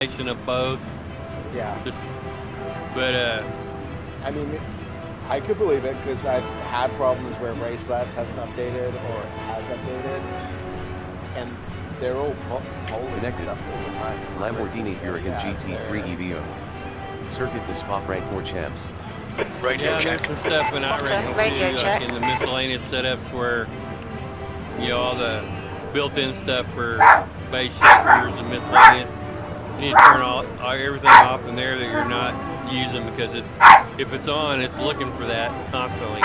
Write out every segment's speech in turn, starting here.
of both. Yeah. But I mean, I could believe it because I've had problems where Race Labs hasn't updated or has updated, and they're all polling stuff all the time. Lamborghini Huracan GT3 EVO. Circuit the Spa24hr Champs. Radio check. There's some stuff in iRacing too, like in the miscellaneous setups where, you know, all the built-in stuff for base shakers and miscellaneous. You need to turn everything off in there that you're not using, because if it's on, it's looking for that constantly.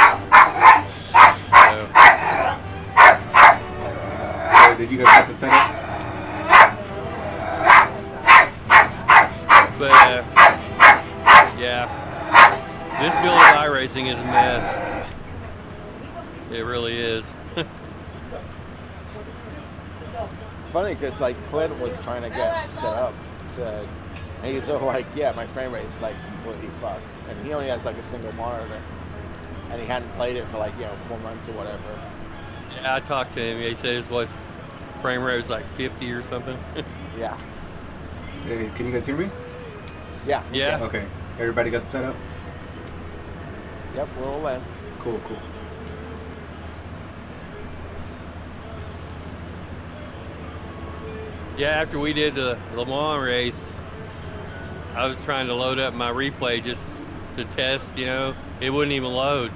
So, did you guys have to set it? But yeah, this build of iRacing is a mess. It really is. It's funny because like Clint was trying to get set up to, and he's so like, yeah, my frame rate is like completely fucked, and he only has like a single monitor, and he hadn't played it for like 4 months or whatever. Yeah, I talked to him. He said his frame rate was like 50 or something. Yeah. Hey, can you guys hear me? Yeah. Yeah. Okay. Everybody got set up? Yep, we're all in. Cool. Yeah, after we did the Le Mans race, I was trying to load up my replay just to test, it wouldn't even load.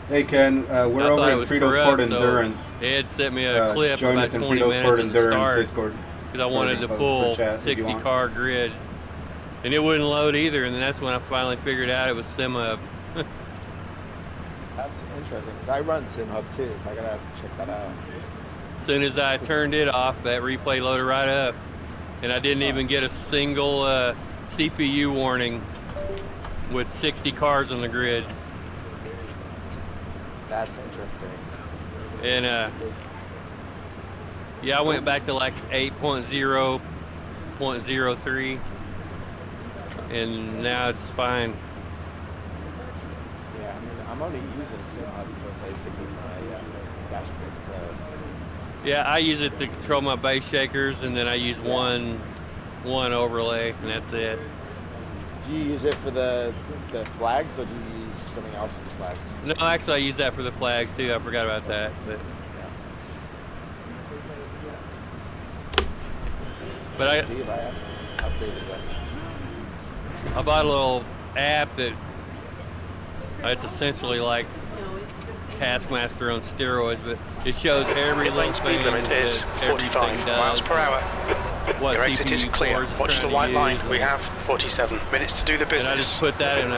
Hey Ken, we're over at Fritosport Endurance. So it had sent me a clip join about us in 20 minutes Fritosport at the Endurance start, Discord. because I wanted the full 60 car grid, and it wouldn't load either. And then that's when I finally figured out it was SimHub. That's interesting, because I run SimHub too, so I gotta check that out. As soon as I turned it off, that replay loaded right up, and I didn't even get a single CPU warning with 60 cars on the grid. That's interesting. And yeah, I went back to like 8.0.03, and now it's fine. Yeah, I mean, I'm only using SimHub for basically my dashboard, so. Yeah, I use it to control my base shakers, and then I use one overlay, and that's it. Do you use it for the flags, or do you use something else for the flags? No, actually, I use that for the flags too. I forgot about that. But I see if I updated that. I bought a little app that it's essentially like Taskmaster on steroids, but it shows every little thing. Speed limit is 45 miles per hour. Your exit is clear. Watch the white line. We have 47 minutes to do the business. And I just put that in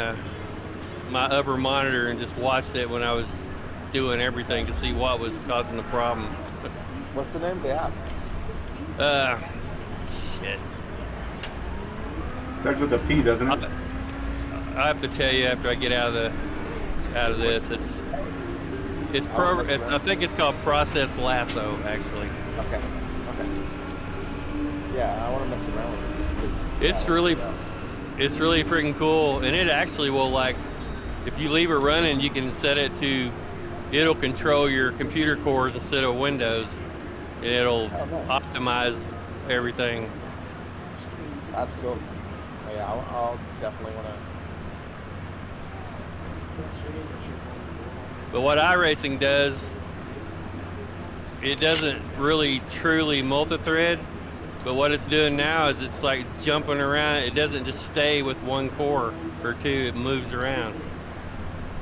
my upper monitor and just watched it when I was doing everything to see what was causing the problem. What's the name of the app? Shit. Starts with a P, doesn't it? I have to tell you after I get out of this. I think it's called Process Lasso, actually. Okay. Yeah, I want to mess around with it just because. It's really freaking cool, and it actually will, like, if you leave it running, you can set it to, it'll control your computer cores instead of Windows, and it'll optimize everything. That's cool. Oh, yeah, I'll definitely want to. But what iRacing does, it doesn't really truly multi-thread, but what it's doing now is it's like jumping around. It doesn't just stay with one core or two, it moves around.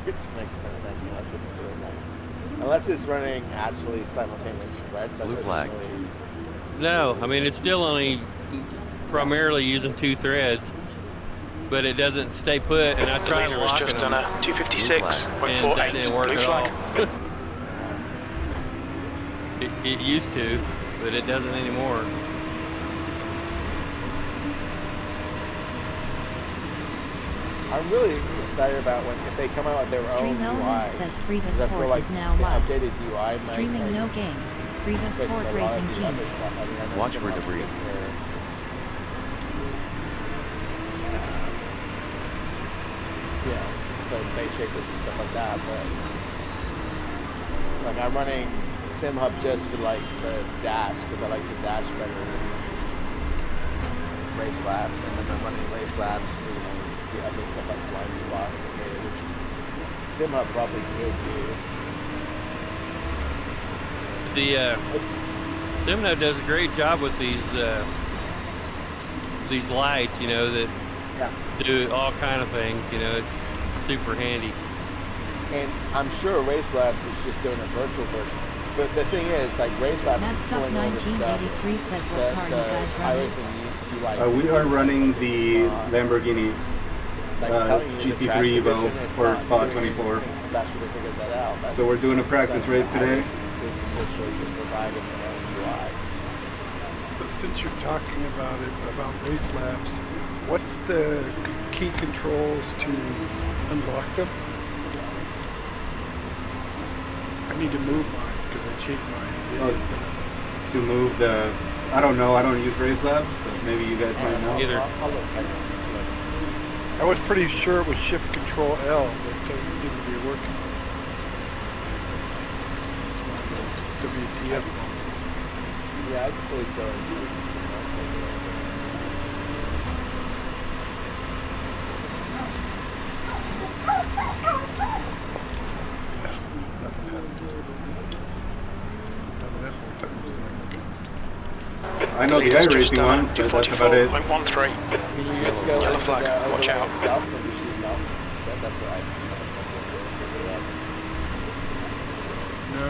It makes no sense unless it's doing that. Unless it's running actually simultaneous threads. Blue flag. Really... No, I mean, it's still only primarily using 2 threads, but it doesn't stay put, and I tried locking locking just them. done a 256.48. That didn't work Blue at flag. all. It used to, but it doesn't anymore. I'm really excited about if they come out with their own UI. Says I Fritosport feel like is now live. updated UI Streaming no game. Fritosport Racing Team. Watch for debris. For base shakers and stuff like that, but like I'm running SimHub just for like the dash because I like the dash better race laps, and then I'm running race laps for the other stuff like blind spot indicator, which Simha probably could do. The Simno does a great job with these lights, you know, that do all kind of things. You know, it's super handy. And I'm sure Race Labs is just doing a virtual version. But the thing is, like Race Labs is pulling all this stuff says what car you guys that we are running the Lamborghini GT3 Evo for Spa24. Special to figure that out. So we're doing a practice race today. Literally just providing their own UI. But since you're talking about it, about Race Labs, what's the key controls to unlock them? I need to move mine because I changed mine. To move the, I don't know, I don't use Race Labs, but maybe you guys might know. Either. I was pretty sure it was Shift Control L, but it doesn't seem to be working. It's one of those WTF moments. Yeah, I just always go into Nothing happened. Done that more times than I can count. I know the iRacing ones, but that's about it. 244.13. Can you just go Yellow into flag, the watch overlay out. itself and just use mouse instead? That's what I No.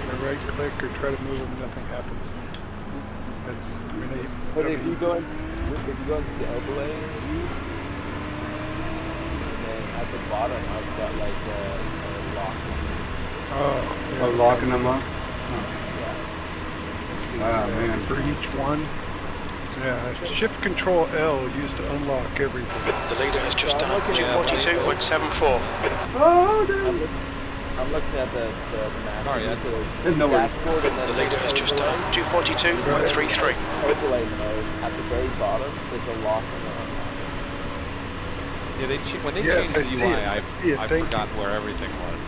I right click or try to move them, nothing happens. That's, I mean, But if you go into the overlay view, and then at the bottom I've got like a lock. oh, A lock and unlock? Yeah. Oh, man. for each one. Yeah, Shift Control L used to unlock everything. The leader has just So done I'm looking at 242.74. Oh, dude. I'm looking at the master No worries. dashboard, and then The leader has just done 242.33. overlay mode. At the very bottom, there's a lock and an unlock. Yeah, when they Yes, changed the I see UI, it. I Thank forgot where everything was.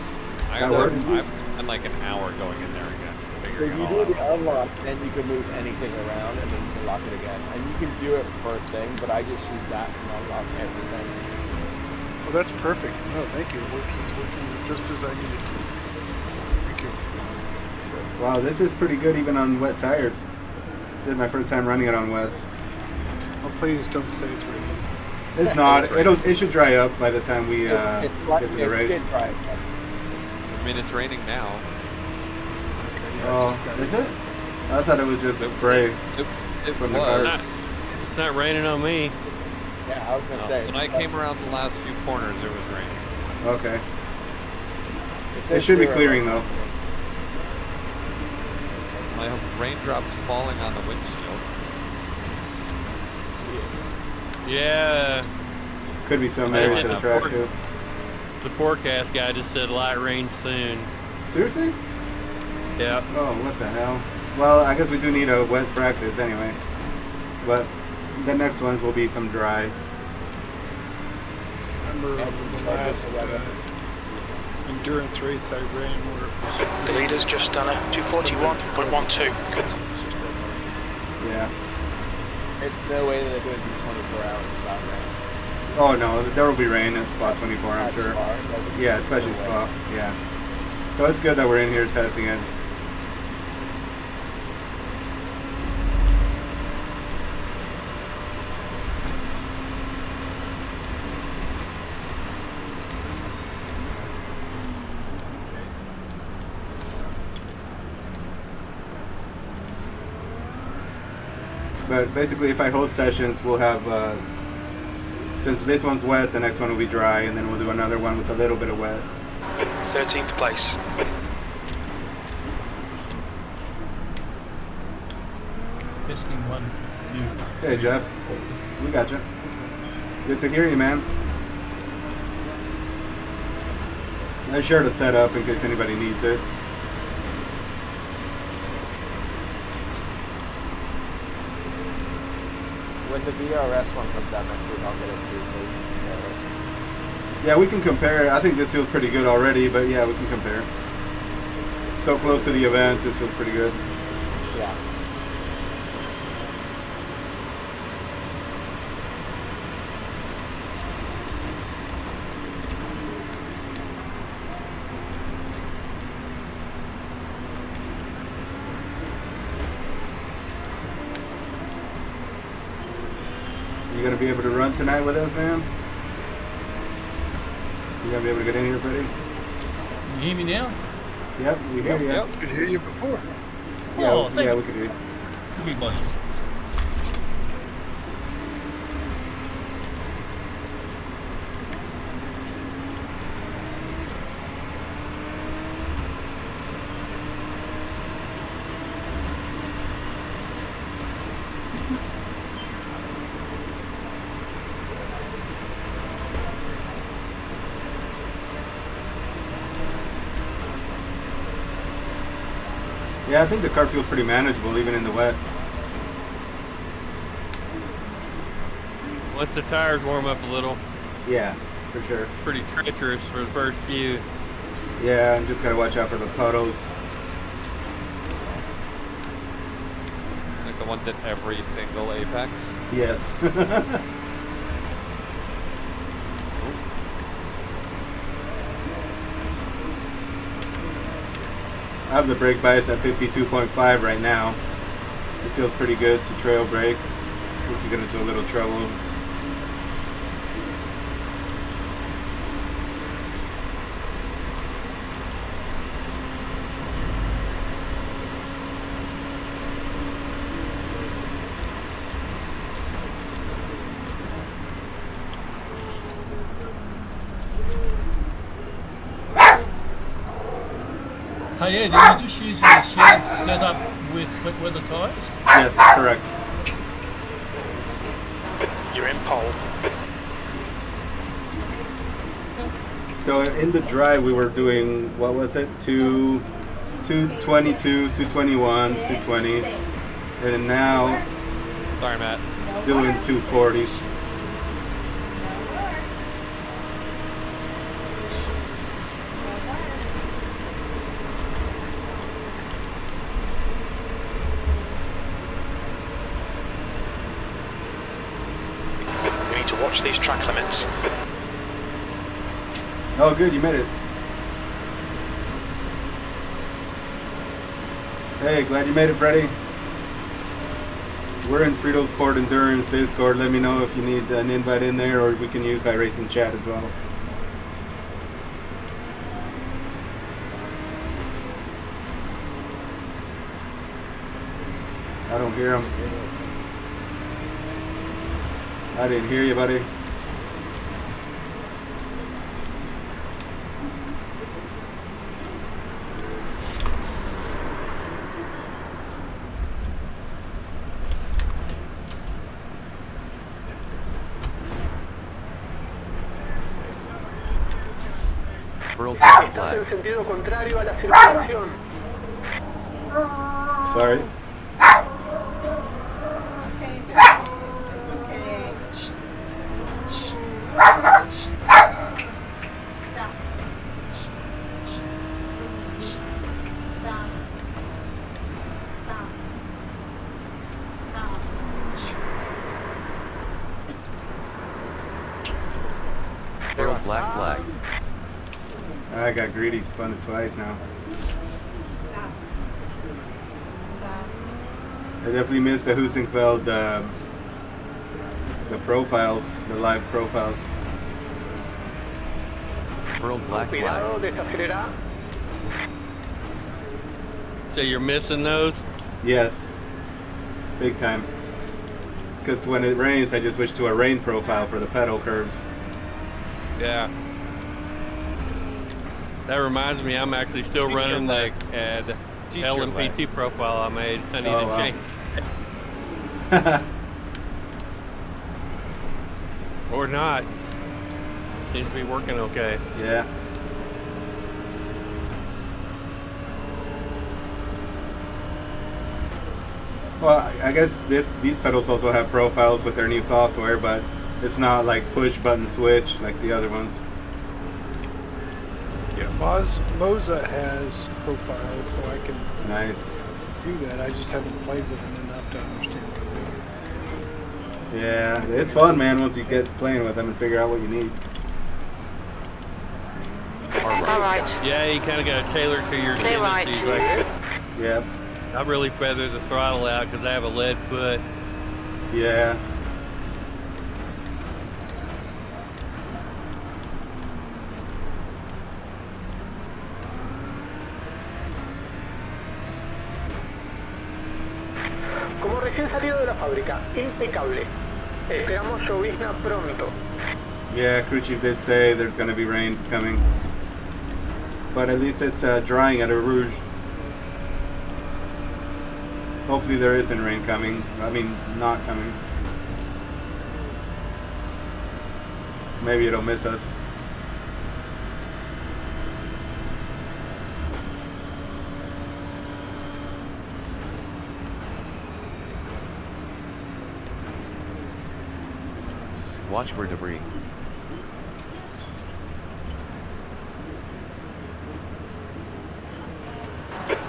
I That spent worked? like an hour going in there again, So figuring you it do all the out. unlock, then you can move anything around, and then you can lock it again. And you can do it per thing, but I just use that and unlock everything. Well, that's perfect. No, thank you. It's working just as I needed to. Thank you. Wow, this is pretty good even on wet tires. This is my first time running it on wets. Oh, please don't say it's raining. It's not. It should dry up by the time we get to the race. It's dry. I mean, it's raining now. Okay, yeah, I Oh, just got is it? I thought it was just a spray It from the was. cars. It's not raining on me. Yeah, I was gonna say. When I came around the last few corners, it was raining. Okay. says It should be 0. clearing though. My raindrops falling on the windshield. Yeah, Could be some I areas said of the the track for- too. the forecast guy just said light rain soon. Seriously? Yeah. Oh, what the hell? Well, I guess we do need a wet practice anyway. But the next ones will be some dry. remember the last endurance race I ran where it was. The leader's just done a 241.12. Yeah. There's no way that they're going to do 24 hours without rain. Oh no, there will be rain at Spot 24, I'm That's sure. Spa, like, Yeah, there's especially no way. Spot. Yeah. So it's good that we're in here testing it. But basically, if I hold sessions, we'll have, since this one's wet, the next one will be dry, and then we'll do another one with a little bit of wet. 13th place. Hey, Jeff. We got you. Good to hear you, man. I shared a setup in case anybody needs it. When the VRS one comes out next week, I'll get it too, so you can compare it. Yeah, we can compare. I think this feels pretty good already, but yeah, we can compare. So close to the event, this feels pretty good. Yeah. You gonna be able to run tonight with us, man? You gonna be able to get in here, Freddie? You hear me now? Yep, we hear you. I could hear you before. Yeah, Oh, thank yeah, you. we could hear you. Good big buddy. Yeah, I think the car feels pretty manageable even in the wet. Once the tires warm up a little, Yeah, for sure. pretty treacherous for the first few. Yeah, and just gotta watch out for the puddles. Like the ones at every single apex. Yes. I have the brake bias at 52.5 right now. It feels pretty good to trail brake if you get into a little trouble. Oh yeah, did you just use your shed set up with weather tyres? Yes, correct. You're in pole. So in the drive we were doing, what was it? 222s, 221s, 220s. And now Sorry, Matt. doing 240s. We need to watch these track limits. Oh good, you made it. Hey, glad you made it, Freddie. We're in Fritosport Endurance Discord. Let me know if you need an invite in there, or we can use iRacing chat as well. I don't hear him. I didn't hear you, buddy. World black flag. Sorry. World black flag. I got greedy, spun it twice now. I definitely missed the Husingfeld, the profiles, the live profiles. World black flag. So you're missing those? Yes, big time. Because when it rains, I just switch to a rain profile for the pedal curves. Yeah. That reminds me, I'm actually still running the LMPT profile I made. I need to change that. Or not. Seems to be working okay. Yeah. Well, I guess these pedals also have profiles with their new software, but it's not like push button switch like the other ones. Yeah, Moza has profiles, so I can Nice. do that. I just haven't played with them enough to understand what I'm doing. Yeah, it's fun, man, once you get playing with them and figure out what you need. Alright. Yeah, you kind of got to tailor to your Clear right. tendencies. Like, Yep. I really feather the throttle out because I have a lead foot. Yeah. salido de la fábrica impecable. Esperamos llovizna pronto. Yeah, crew chief did say there's going to be rain coming. But at least it's drying at a Rouge. Hopefully there isn't rain coming. I mean, not coming. Maybe it'll miss us. Watch for debris.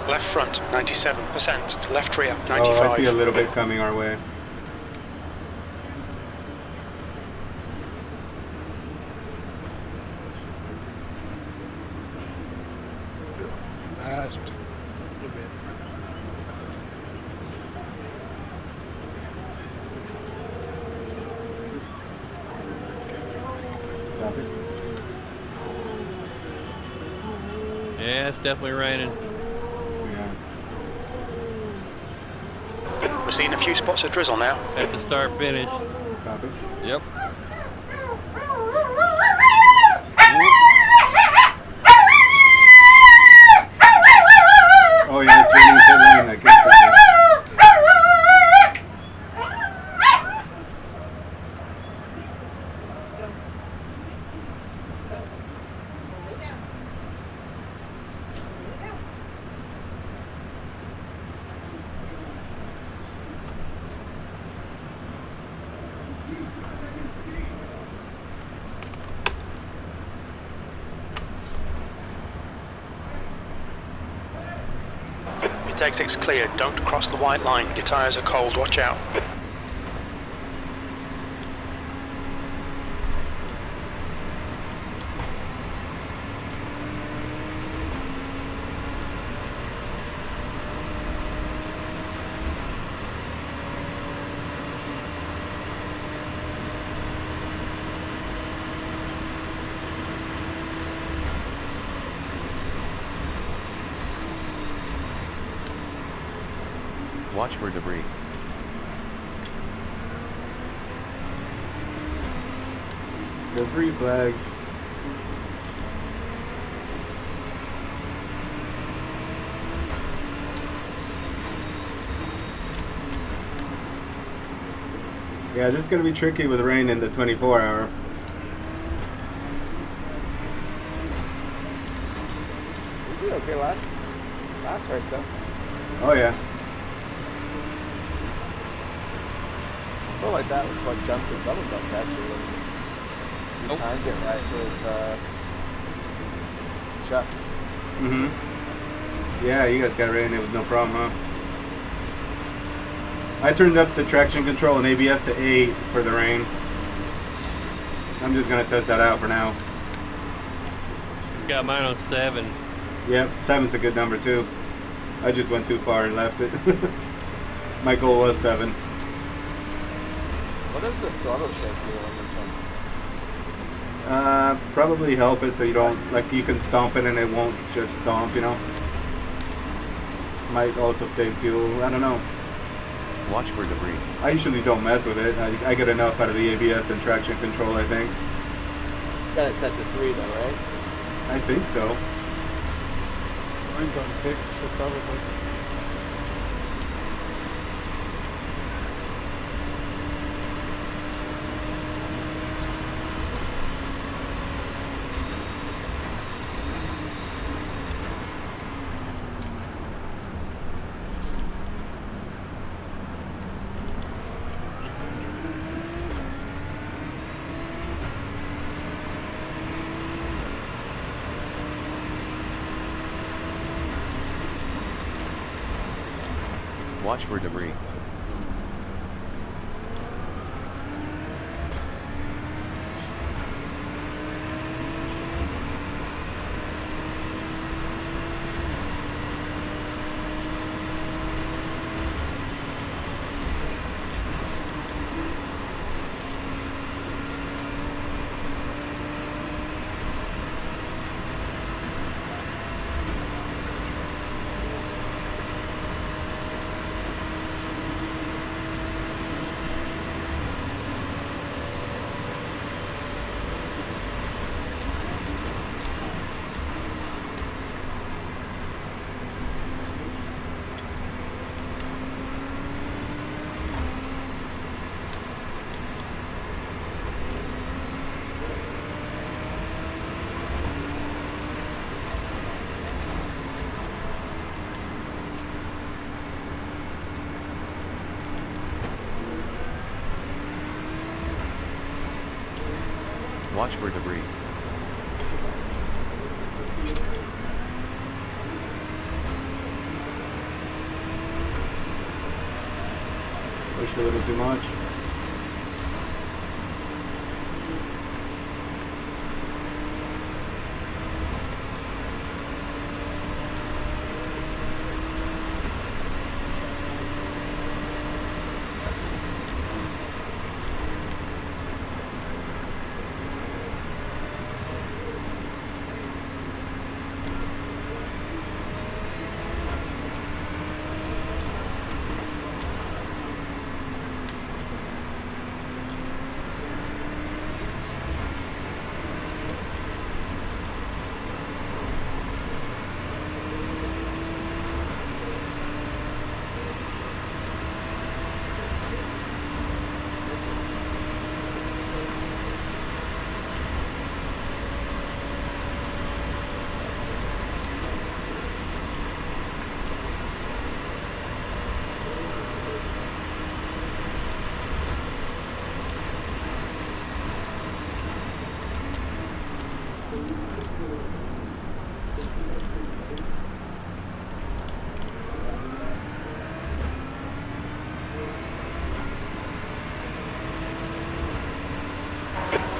Left front, 97%. Left rear, 95%. Oh, I see a little bit coming our way. Last a bit. Copy. Yeah, it's definitely raining. Yeah. We're seeing a few spots of drizzle now. At the start finish. Copy. Yep. Oh yeah, it's raining pit lane. I guess that Your exit's clear. Don't cross the white line. Your tyres are cold. Watch out. Watch for debris. debris flags. Yeah, this is gonna be tricky with rain in the 24-hour. We did okay last race though. Oh yeah. I feel like that was what jumped us up a bit actually was you timed it right with Chuck. Mm-hmm. Yeah, you guys got rain. It was no problem, huh? I turned up the traction control and ABS to 8 for the rain. I'm just gonna test that out for now. Just got mine on 7. Yep, 7's a good number too. I just went too far and left it. My goal was 7. What does the throttle shake do on this one? Probably help it so you don't, like, you can stomp it and it won't just stomp, you know. Might also save fuel, I don't know. Watch for debris. I usually don't mess with it. I get enough out of the ABS and traction control, I think. Got it set to 3 though, right? I think so. Mine's on picks, so probably. Watch for debris. Watch for debris. Pushed a little too much.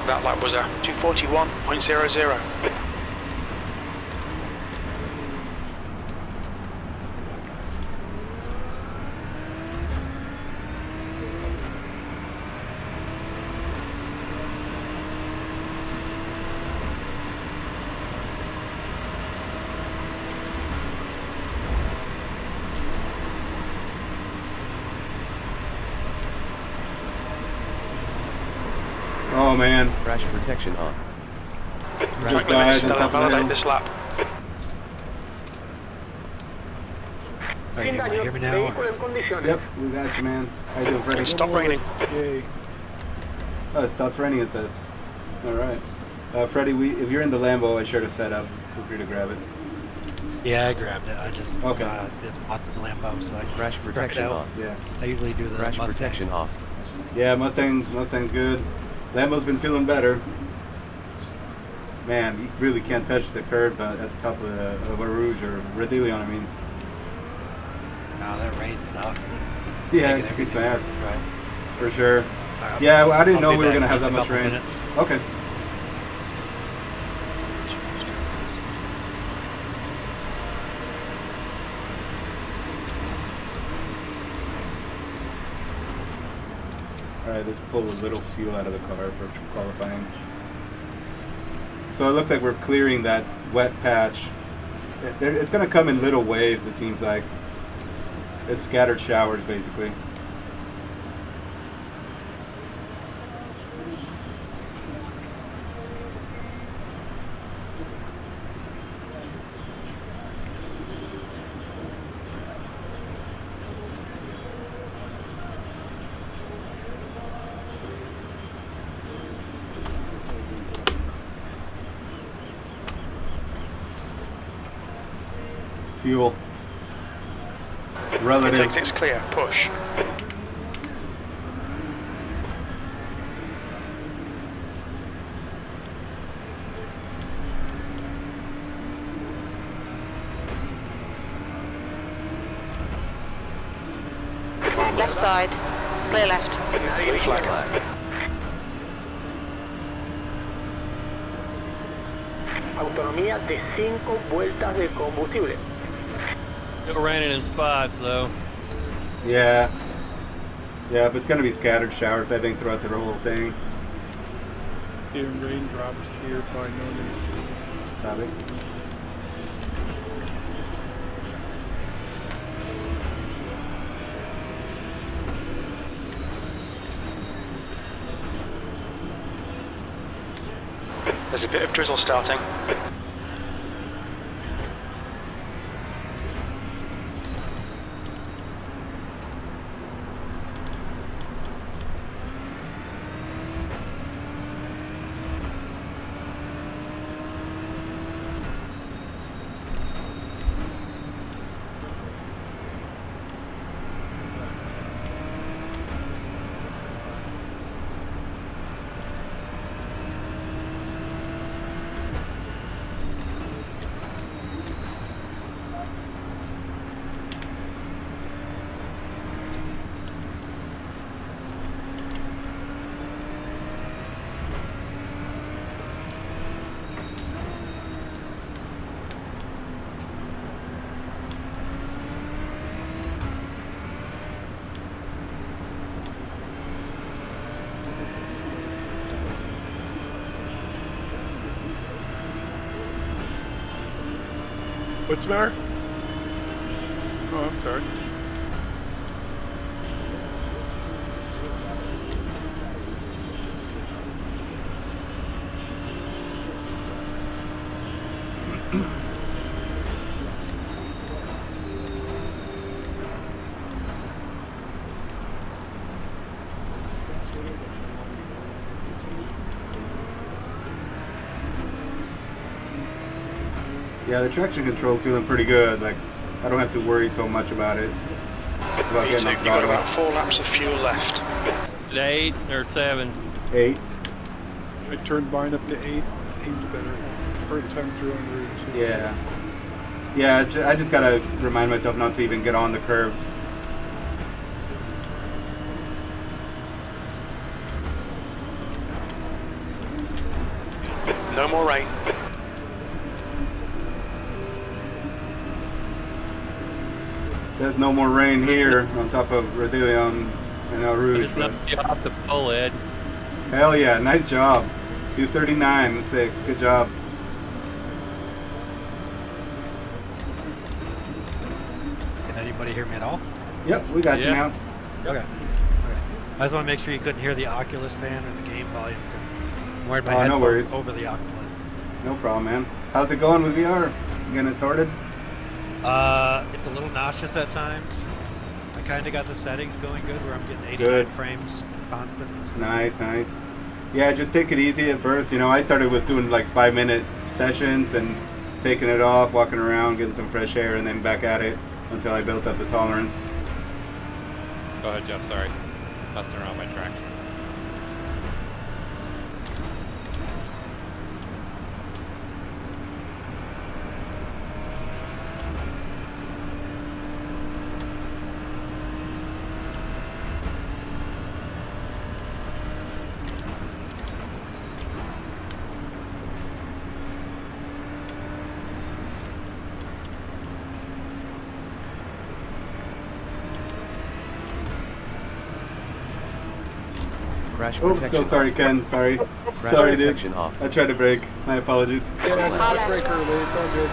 That lap was a 2:41.00. Oh man. Crash protection on. Just died on top of the Validate hill. this lap. Can you hear me now? Yep, we got you, man. How you doing, Freddie? Stop raining. Yay. Oh, it stopped raining, it says. Alright. Freddie, if you're in the Lambo, I shared a setup. Feel free to grab it. Yeah, I grabbed it. I just Okay. didn't want the Lambo, so I Crash took it protection out. on. Yeah. I usually do the Crash Mustang. protection off. Yeah, Mustang's good. Lambo's been feeling better. Man, you really can't touch the curbs at the top of a Rouge or Radillion, I mean. No, that rain sucks. Yeah, Making it everything kicks my ass. right. For sure. Alright, Yeah, well, I didn't I'll know be we were back going to have in that a much couple rain. minutes. Okay. Alright, let's pull a little fuel out of the car for qualifying. So it looks like we're clearing that wet patch. It's going to come in little waves, it seems like. It's scattered showers, basically. Fuel. Relative. Intake it's clear. Push. Left side. Clear left. Blue flag. Autonomía de 5 vueltas de combustible. Still raining in spots though. Yeah. Yeah, but it's going to be scattered showers, I think, throughout the whole thing. Getting raindrops here by no means. Copy. There's a bit of drizzle starting. What's the matter? Oh, I'm sorry. Yeah, the traction control's feeling pretty good. Like, I don't have to worry so much about it. About Me too. You've got about 4 laps of fuel left. 8 or 7? 8. I turned mine up to 8. It seems better. First time through on route. Yeah. Yeah, I just gotta remind myself not to even get on the curves. No more rain. Says no more rain here on top of Redillon and El Rouge. It's not off the pole, Ed. Hell yeah, nice job. 2:39.6, good job. Can anybody hear me at all? Yep, we got you now. Okay. I just want to make sure you couldn't hear the Oculus fan or the game volume. I'm wearing my no headphones worries. over the Oculus. No problem, man. How's it going with VR? You getting it sorted? It's a little nauseous at times. I kind of got the settings going good where I'm getting 89 frames constant. Nice, nice. Yeah, just take it easy at first. You know, I started with doing like 5-minute sessions and taking it off, walking around, getting some fresh air, and then back at it until I built up the tolerance. Go ahead, Jeff. Sorry. Messing around my track. Crash Oh, protection so sorry, off. Ken. Sorry. Crash Sorry, dude. protection off. I tried to brake. My apologies. Yeah, I brake early. It's all good.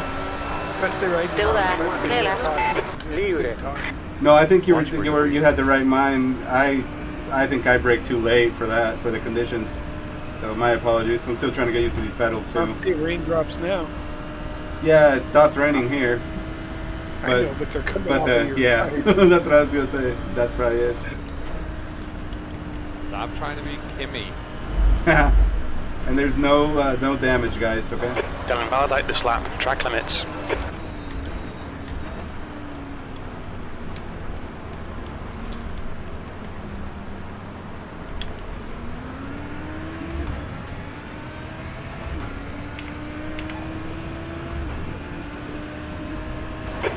Especially right Still now. there. Clear left. Libre. No, I think you had the right mind. I think I braked too late for that, for the conditions. So my apologies. I'm still trying to get used to these pedals too. I'm seeing raindrops now. Yeah, it stopped raining here. I know, but they're coming off of your yeah, tires. that's what I was gonna say. That's probably it. Stop trying to be Kimmy. And there's no damage, guys. Okay. Don't invalidate this lap. Track limits.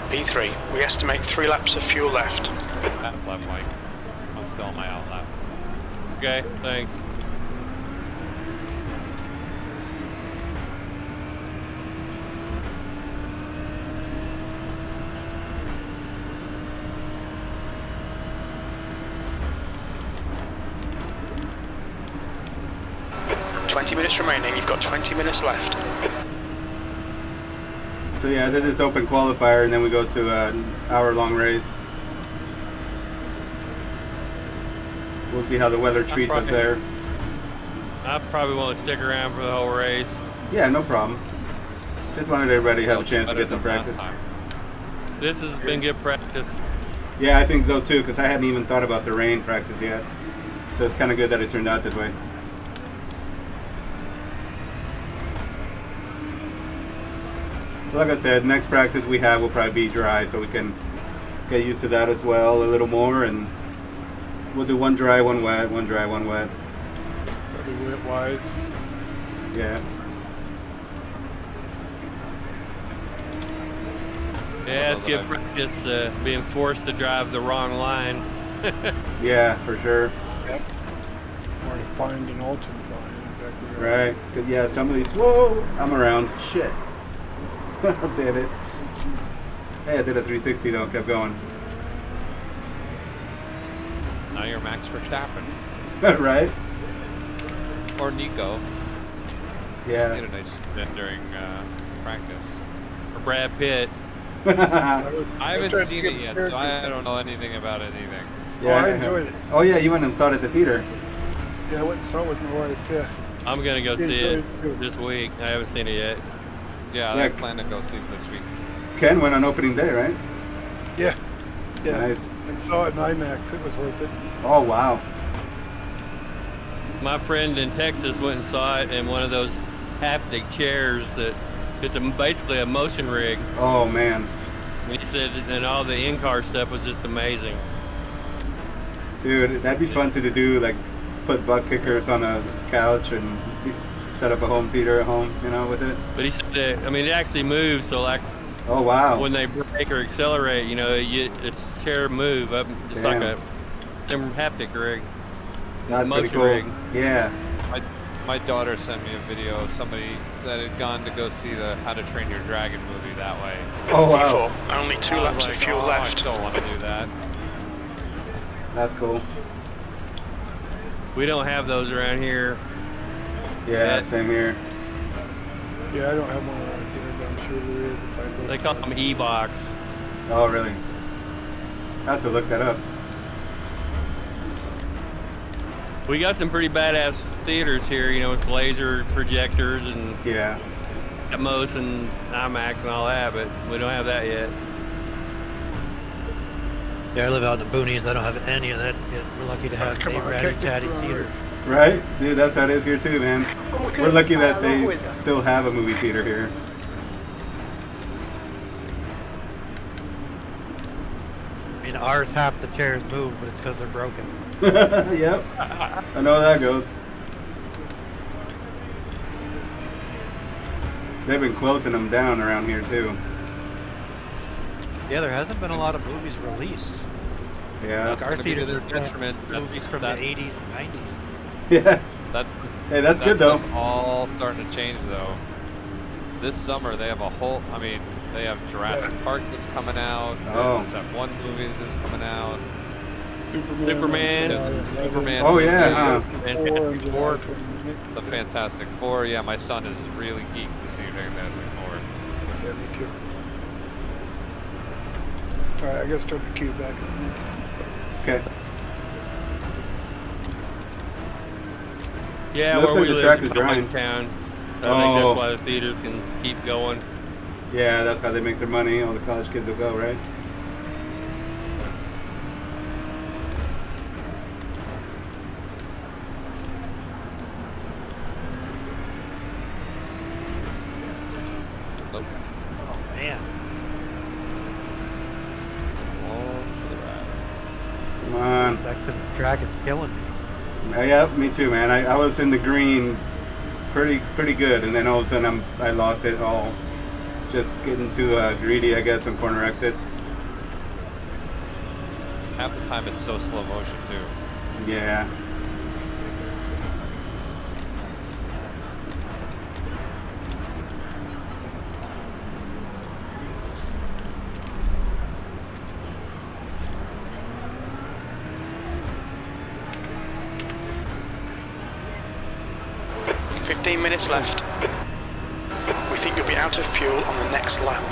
P3. We estimate 3 laps of fuel left. That's left, Mike. I'm still on my out lap. Okay, thanks. $20 minutes remaining. You've got 20 minutes left. So yeah, this is open qualifier, and then we go to an hour-long race. We'll see how the weather treats us there. I probably won't stick around for the whole race. Yeah, no problem. Just wanted everybody to have a chance to get some practice. This has been good practice. Yeah, I think so too, because I hadn't even thought about the rain practice yet. So it's kind of good that it turned out this way. Like I said, next practice we have will probably be dry, so we can get used to that as well a little more, and we'll do one dry, one wet, one dry, one wet. Probably wet wise. Yeah. Yeah, it's good practice being forced to drive the wrong line. Yeah, for sure. Yep. Or to find an alternate line, exactly Right. Cause yeah, some of these. Whoa! I'm around. Shit. Damn it. Hey, I did a 360 though. Kept going. Now you're Max Verstappen. Right. Or Nico. Yeah. He had a nice spin during practice. Or Brad Pitt. I haven't seen it yet, so I don't know anything about anything. Yeah, I enjoyed it. Oh yeah, you went and saw it at the theater. Yeah, I went and saw it with my wife. Yeah. I'm gonna go see it this week. I haven't seen it yet. Yeah, I plan to go see it this week. Ken went on opening day, right? Yeah. Yeah. Nice. And saw it in IMAX. It was worth it. Oh wow. My friend in Texas went and saw it in one of those haptic chairs that it's basically a motion rig. Oh man. And he said, and all the in-car stuff was just amazing. Dude, that'd be fun to do, like put butt kickers on a couch and set up a home theater at home, you know, with it. But he said that, I mean, it actually moves, so like, oh wow, when they brake or accelerate, you know, it's chair move up, just like a haptic rig. That's motion pretty cool. rig. Yeah. My daughter sent me a video of somebody that had gone to go see the How to Train Your Dragon movie that way. Oh wow. Only 2 laps of fuel left. I still want to do that. That's cool. We don't have those around here. Yeah, same here. Yeah, I don't have one around here, but I'm sure there is if I look. They call them E-Box. Oh really? I have to look that up. We got some pretty badass theaters here, you know, with laser projectors and Atmos and IMAX and all that, but we don't have that yet. Yeah, I live out in the boonies. I don't have any of that yet. We're lucky to have a ratty-tatty theater. Right? Dude, that's how it is here too, man. We're lucky that they still have a movie theater here. I mean, ours, half the chairs move, but it's because they're broken. Yep. I know how that goes. They've been closing them down around here too. Yeah, there hasn't been a lot of movies released. Yeah. Like our theaters are detriment. movies from the 80s and 90s. Yeah. That's good though. That's all starting to change though. This summer they have a whole. I mean, they have Jurassic Park that's coming out. Oh. There's that one movie that's coming out. Superman. Oh yeah. Fantastic Four. The Fantastic Four. Yeah, my son is really geeked to see Fantastic Four. Yeah, me too. All right, I gotta start the queue back. Okay. Yeah, looks where like we the track live is is drying. town. So I think that's why the theaters can keep going. Yeah, that's how they make their money. All the college kids will go, right? Oh man. Come on. Back to the track, it's killing me. Yeah, me too, man. I was in the green pretty good, and then all of a sudden I lost it all. Just getting too greedy, I guess, on corner exits. Half the time it's so slow motion too. Yeah. Minutes left. We think you'll be out of fuel on the next lap.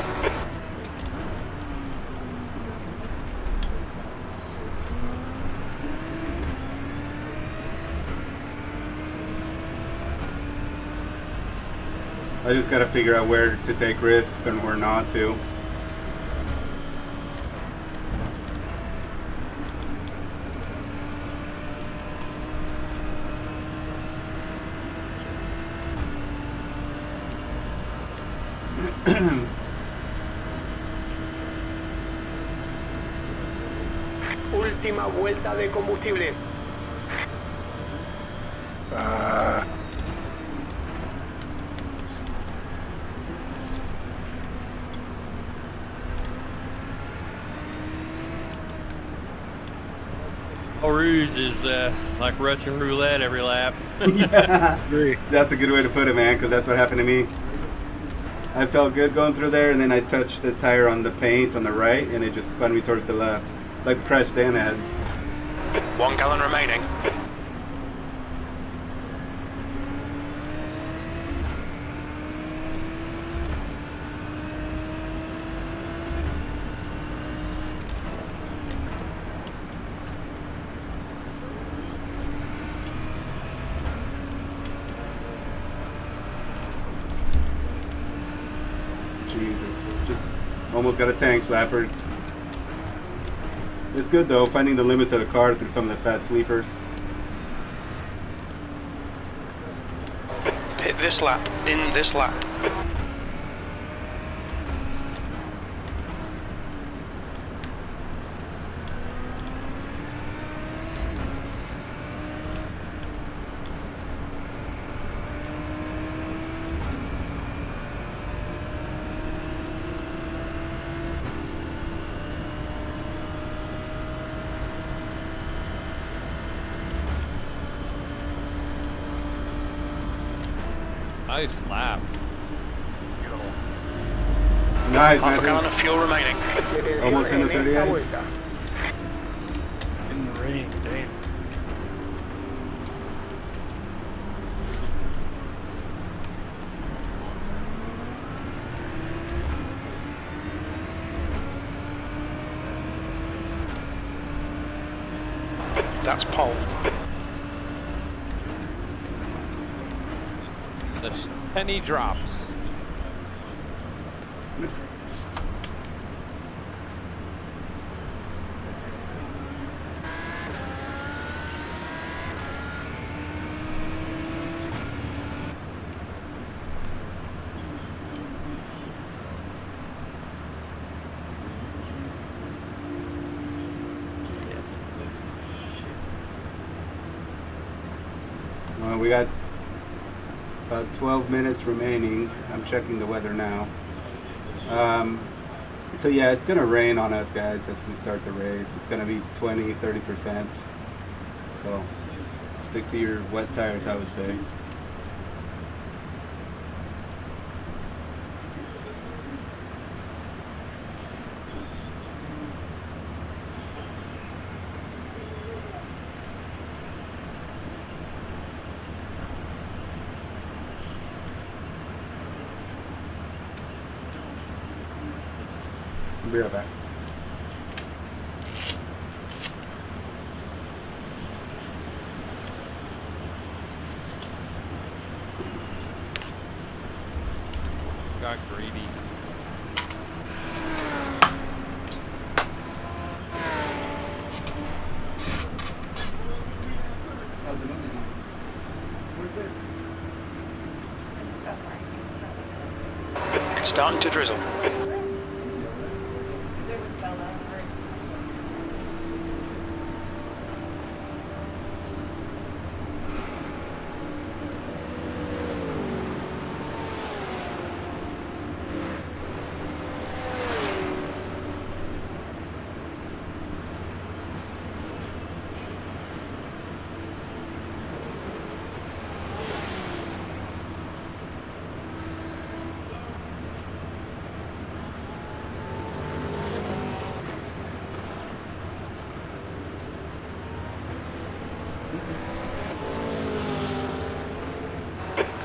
I just got to figure out where to take risks and where not to. Última vuelta de combustible. Rouge is like Russian roulette every lap. Yeah, that's a good way to put it, man, because that's what happened to me. I felt good going through there, and then I touched the tire on the paint on the right, and it just spun me towards the left, like the crash Dan had. 1 gallon remaining. Jesus. Just almost got a tank slapper. It's good though, finding the limits of the car through some of the fast sweepers. Hit this lap, in this lap. Nice lap. Nice, Half a man. gallon of fuel remaining. Almost in the 38. In the rain, damn. That's pole. The penny drops. We got about 12 minutes remaining. I'm checking the weather now. So yeah, it's gonna rain on us guys as we start the race. It's gonna be 20-30%. So stick to your wet tires, I would say. I'll be right back. Got greedy. How's the movie going? Where's this? It's starting to drizzle.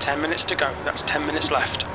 Ten minutes to go. That's 10 minutes left.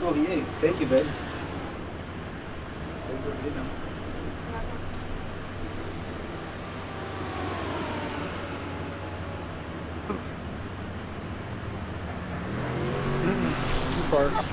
Oh, yay. Thank you, babe. Thanks for dinner. Too far.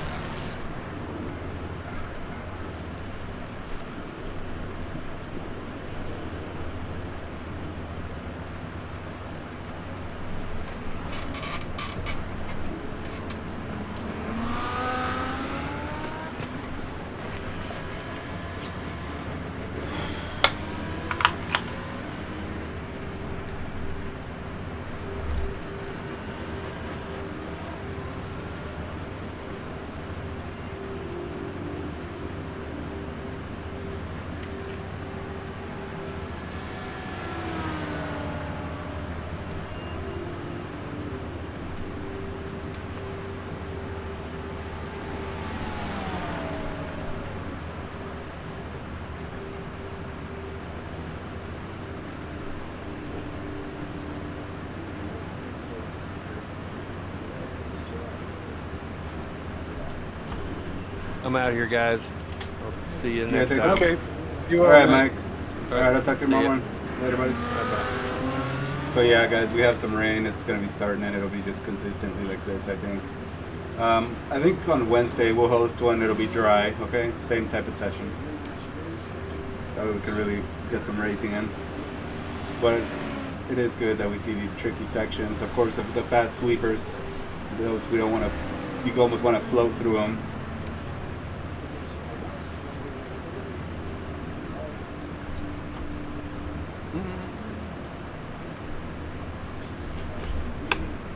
I'm out here, guys. I'll see you next time. Okay. All right, Mike. All right, I'll talk to you See ya. tomorrow morning. Later, buddy. Bye-bye. So yeah, guys, we have some rain. It's gonna be starting, and it'll be just consistently like this, I think. I think on Wednesday we'll host one. It'll be dry. Okay, same type of session. That way we can really get some racing in. But it is good that we see these tricky sections. Of course, the fast sweepers, those we don't want to. You almost want to float through them.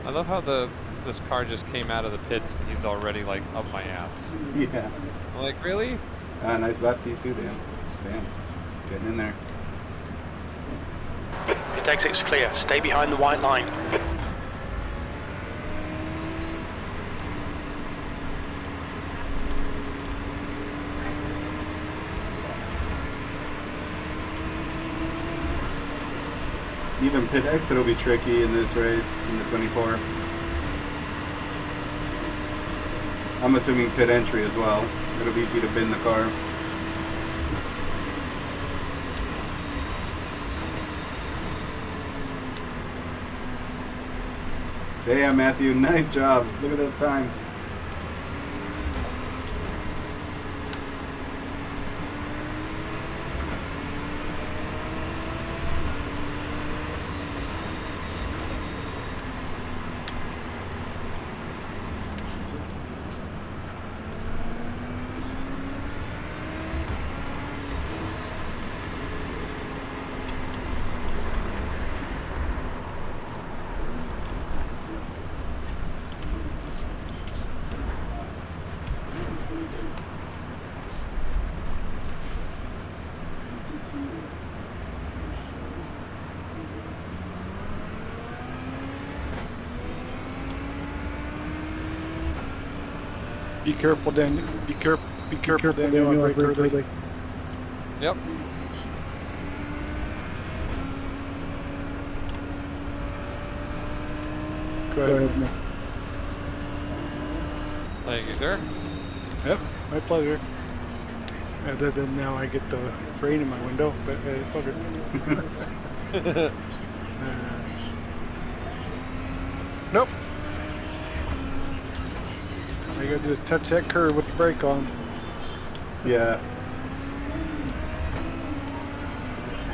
I love how this car just came out of the pits and he's already like up my ass. Yeah. I'm like, really? Nice lap to you too, Dan. Damn. Getting in there. Pit exit's clear. Stay behind the white line. Even pit exit will be tricky in this race, in the 24. I'm assuming pit entry as well. It'll be easy to bin the car. Damn, Matthew, nice job. Look at those times. Be careful, Daniel. Be careful, Daniel. On brake early. Yep. Go ahead. Thank you, sir. Yep, my pleasure. Other than now I get the rain in my window, but it's all good. Nope. All you gotta do is touch that curb with the brake on. Yeah.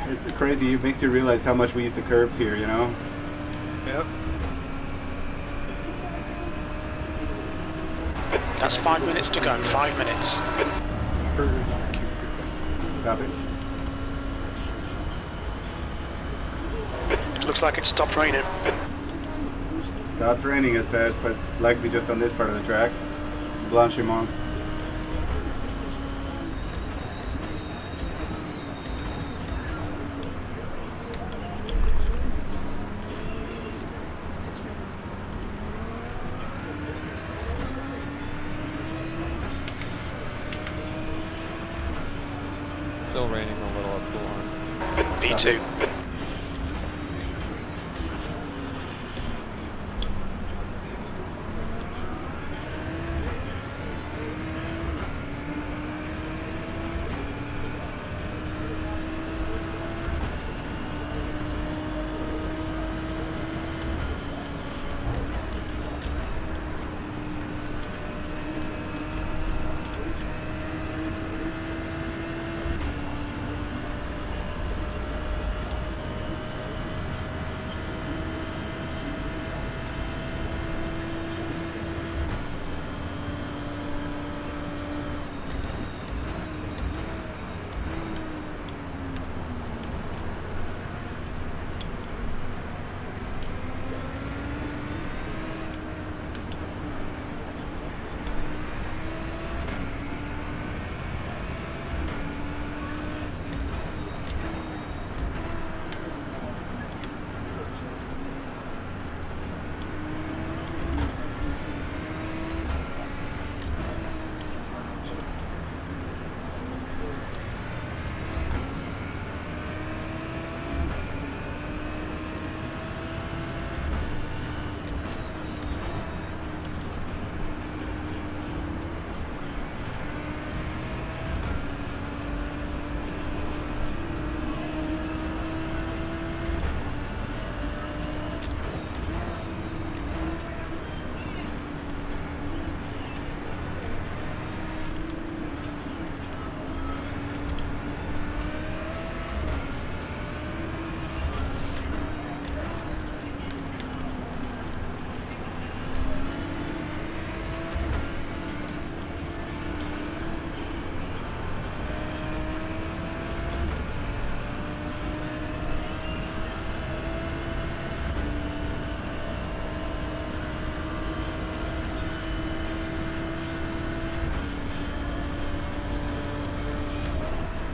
It's crazy. It makes you realize how much we use the curbs here, you know? Yep. That's 5 minutes to go. 5 minutes. Birds on a cube. Copy. Looks like it stopped raining. Stopped raining, it says, but likely just on this part of the track. Blanchimont. Still raining a little up the line. P2.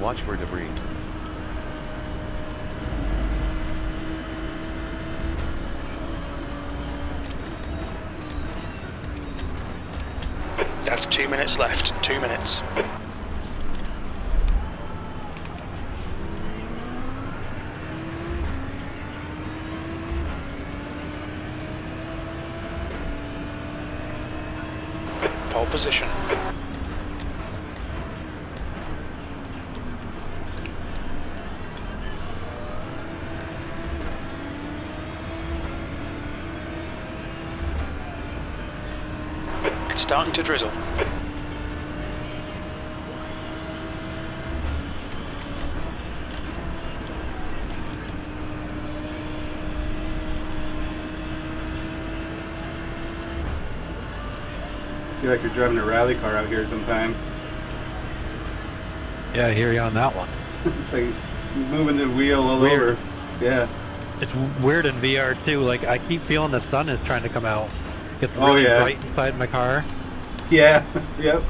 Watch for debris. That's 2 minutes left. 2 minutes. Pole position. It's starting to drizzle. I feel like you're driving a rally car out here sometimes. Yeah, I hear you on that one. It's like moving the wheel all over. Yeah. It's weird in VR too. Like I keep feeling the sun is trying to come out. It's really bright inside my car. Yeah. Yep.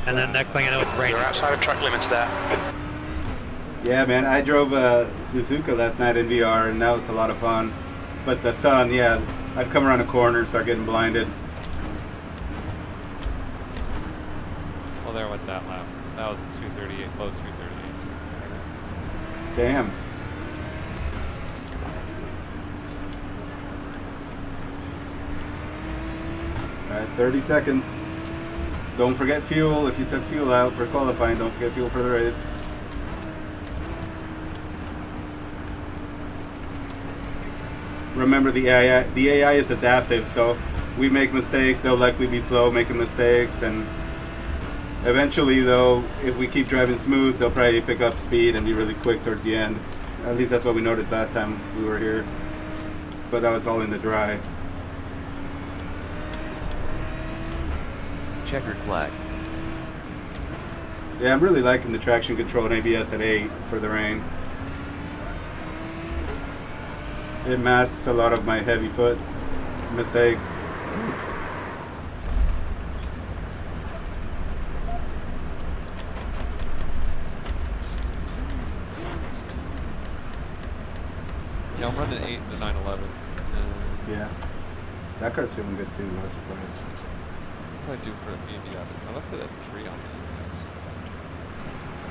And then next thing I know, it's raining. You're outside of track limits there. Yeah, man. I drove a Suzuka last night in VR, and that was a lot of fun. But the sun, yeah, I'd come around a corner and start getting blinded. Well, there went that lap. That was a 238, low 238. Damn. All right, 30 seconds. Don't forget fuel. If you took fuel out for qualifying, don't forget fuel for the race. Remember, the AI is adaptive, so we make mistakes. They'll likely be slow making mistakes, and eventually, though, if we keep driving smooth, they'll probably pick up speed and be really quick towards the end. At least that's what we noticed last time we were here. But that was all in the dry. Checkered flag. Yeah, I'm really liking the traction control and ABS at 8 for the rain. It masks a lot of my heavy foot mistakes. Oops. Yeah, I'm running 8 in the 911. Yeah. That car's feeling good too, I was surprised. What did I do for ABS? I left it at 3 on the ABS.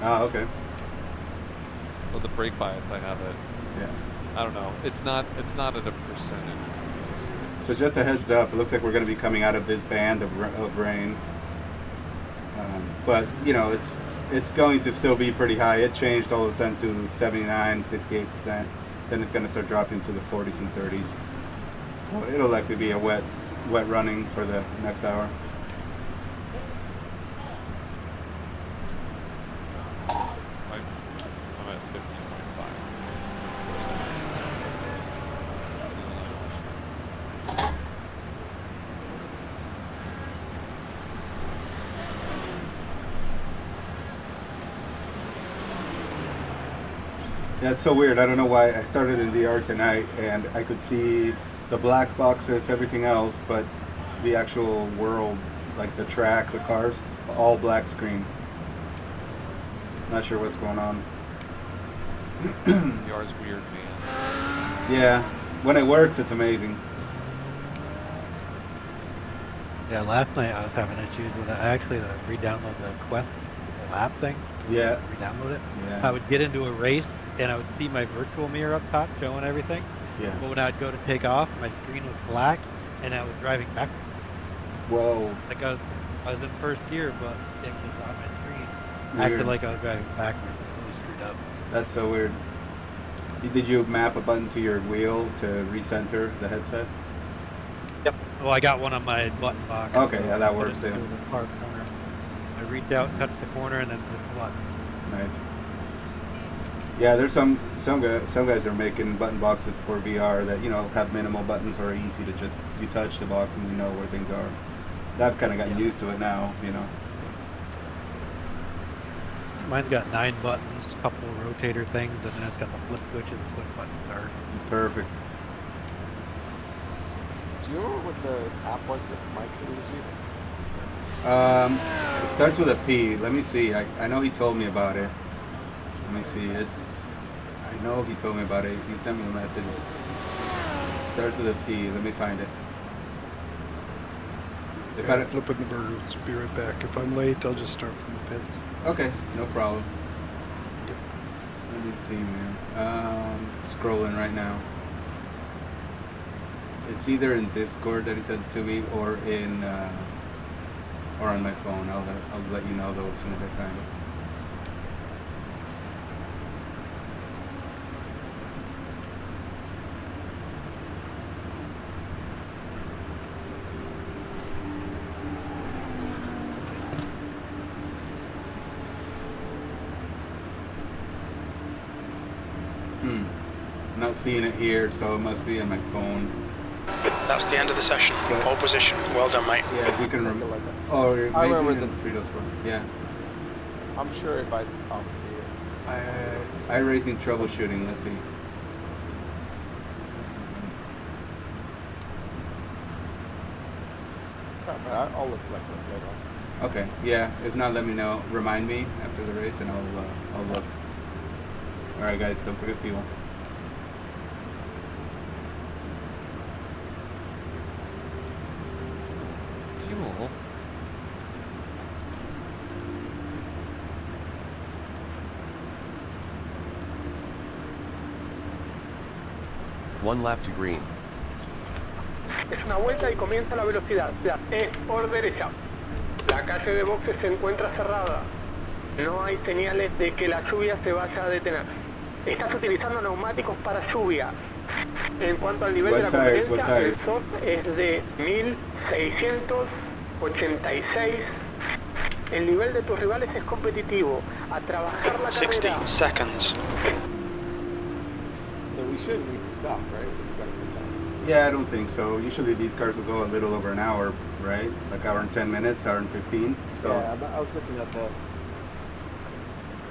Oh, okay. Well, the brake bias, I have it. Yeah. I don't know. It's not at a percentage. So just a heads up, it looks like we're going to be coming out of this band of rain. But, you know, it's going to still be pretty high. It changed all of a sudden to 79, 68%. Then it's going to start dropping to the 40s and 30s. So it'll likely be a wet running for the next hour. I'm at 15.5. Yeah, it's so weird. I don't know why. I started in VR tonight and I could see the black boxes, everything else, but the actual world, like the track, the cars, all black screen. Not sure what's going on. VR's weird, man. Yeah, when it works, it's amazing. Yeah, last night I was having issues with it. I actually re-download the Quest lap thing. Yeah. Re-download it. Yeah. I would get into a race and I would see my virtual mirror up top showing everything. Yeah. But when I would go to take off, my screen was black and I was driving backwards. Whoa. Like I was in first gear, but it was on my screen. Weird. Acted like I was driving backwards. It was really screwed up. That's so weird. Did you map a button to your wheel to recenter the headset? Yep. Well, I got one on my button box. Okay, yeah, that works too. I reach out, touch the corner, and then push the button. Nice. Yeah, there's some guys are making button boxes for VR that, you know, have minimal buttons or are easy to just, you touch the box and you know where things are. I've kind of gotten used to it now, you know. Mine's got 9 buttons, a couple of rotator things, and then it's got the flip switches and flip buttons are. Perfect. Do you remember what the app was that Mike said he was using? It starts with a P. Let me see. I know he told me about it. Let me see. I know he told me about it. He sent me a message. It starts with a P. Let me find it. If I'm flipping the burgers. Be right back. If I'm late, I'll just start from the pits. Okay, no problem. Let me see, man. Scrolling right now. It's either in Discord that he sent it to me, or in, or on my phone. I'll let you know though as soon as I find it. Not seeing it here, so it must be on my phone. That's the end of the session. Pole position. Well done, mate. Yeah, if you can remember. Oh, maybe I remember in the Fritosport. Yeah. I'm sure if I'll see it. iRacing troubleshooting. Let's see. I'll look like it later. Okay. Yeah. If not, let me know. Remind me after the race, and I'll look. All right, guys. Don't forget fuel. Fuel. One lap to green. Es una vuelta y comienza la velocidad. Es por derecha. La calle de boxes se encuentra cerrada. No hay señales de que la lluvia se vaya a detener. Estás utilizando neumáticos para lluvia. En cuanto al nivel de la competencia, el SOT es de 1686. El nivel de tus rivales es competitivo. A trabajar la carrera. 60 seconds. So we shouldn't need to stop, right? Yeah, I don't think so. Usually these cars will go a little over an hour, right? Like hour and 10 minutes, hour and 15. So yeah, I was looking at the.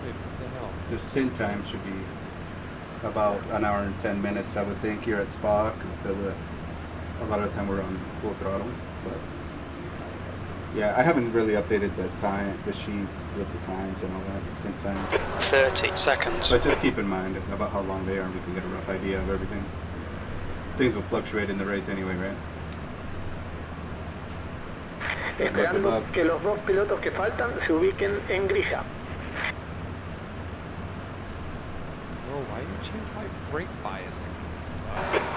Wait, what the hell? the stint time should be about an hour and 10 minutes, I would think, here at Spa, because a lot of the time we're on full throttle. But yeah, I haven't really updated the sheet with the times and all that, the stint times. 30 seconds. But just keep in mind about how long they are, and we can get a rough idea of everything. Things will fluctuate in the race anyway, right? Esperando que los dos pilotos que faltan se ubiquen en grilla. Bro, why you change my brake biasing?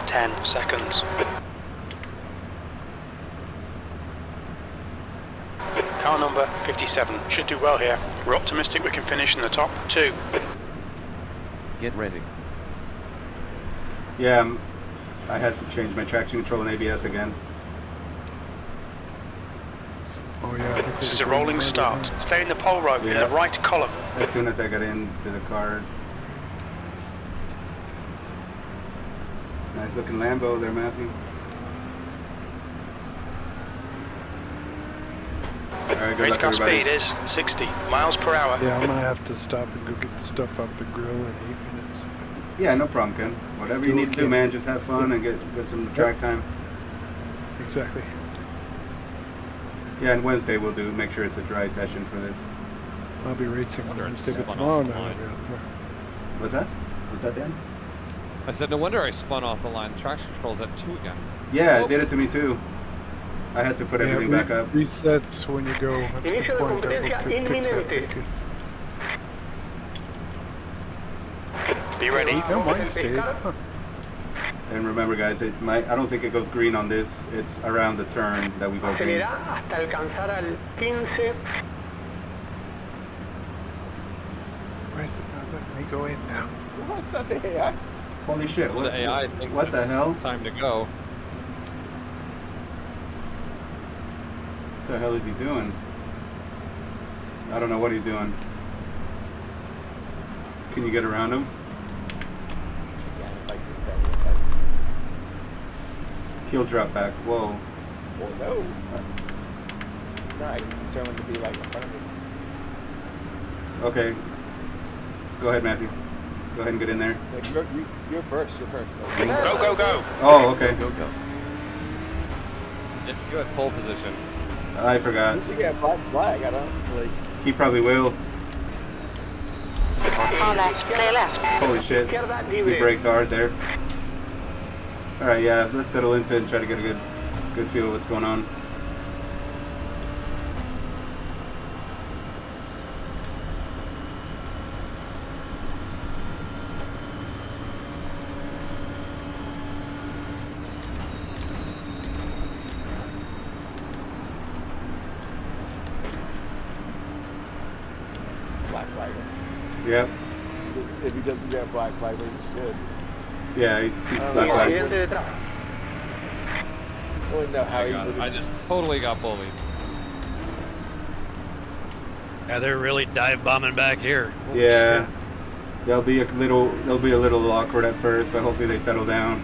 10 seconds. Car number 57. Should do well here. We're optimistic we can finish in the top 2. Get ready. Yeah, I had to change my traction control and ABS again. Oh yeah. This is a rolling start. Stay in the pole row in the right column. As soon as I got into the car. Nice looking Lambo there, Matthew. Alright, good Race luck, car everybody. speed is 60 miles per hour. Yeah, I'm gonna have to stop and go get the stuff off the grill in 8 minutes. Yeah, no problem, Ken. Whatever you need to do, man, just have fun and get some track time. Exactly. Yeah, and Wednesday we'll make sure it's a dry session for this. I'll be racing on Wonder it Wednesday, but spun tomorrow off the night I'll line. be out there. What's that? What's that, Dan? I said, no wonder I spun off the line. Traction control's at 2 again. Yeah, it did it to me too. I had to put everything back up. Resets when you go. That's Inicio the de point. That competencia will fix that inminente. ticket. Be ready. No, mine stayed. Huh. And remember, guys, I don't think it goes green on this. It's around the turn that we go green. Acelera hasta alcanzar al 15. Why is it not letting me go in now? What's that, the AI? Holy shit! Well, the AI thinks what the it's hell? time to go. What the hell is he doing? I don't know what he's doing. Can you get around him? Yeah, like this thing. It's like, He'll drop back. Whoa. well, no. It's not. He's determined to be like in front of me. Okay. Go ahead, Matthew. Go ahead and get in there. Like, you're first. You're first. So. Go, go, go. Oh, okay. Go, go. You had pole position. I forgot. You should get a black flag. I don't like. He probably will. Car left, clear left. Holy shit. We braked hard there. Alright, yeah, let's settle into it and try to get a good feel of what's going on. It's black flag. Yep. If he doesn't get a black flag, then he should. Yeah, he's black flag. I wouldn't know how he would. I just totally got bullied. Yeah, they're really dive bombing back here. Yeah. They'll be a little awkward at first, but hopefully they settle down.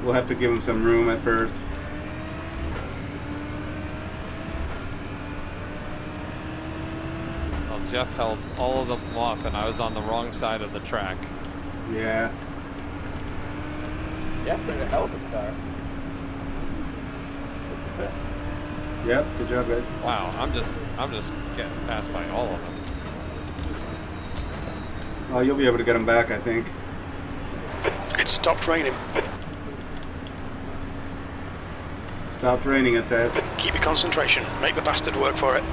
We'll have to give them some room at first. Well, Jeff held all of them off, and I was on the wrong side of the track. Yeah. Yeah, bring a hell of his car. 65th. Yep, good job, guys. Wow, I'm just getting passed by all of them. Oh, you'll be able to get them back, I think. It stopped raining. Stopped raining, it says. Keep your concentration. Make the bastard work for it.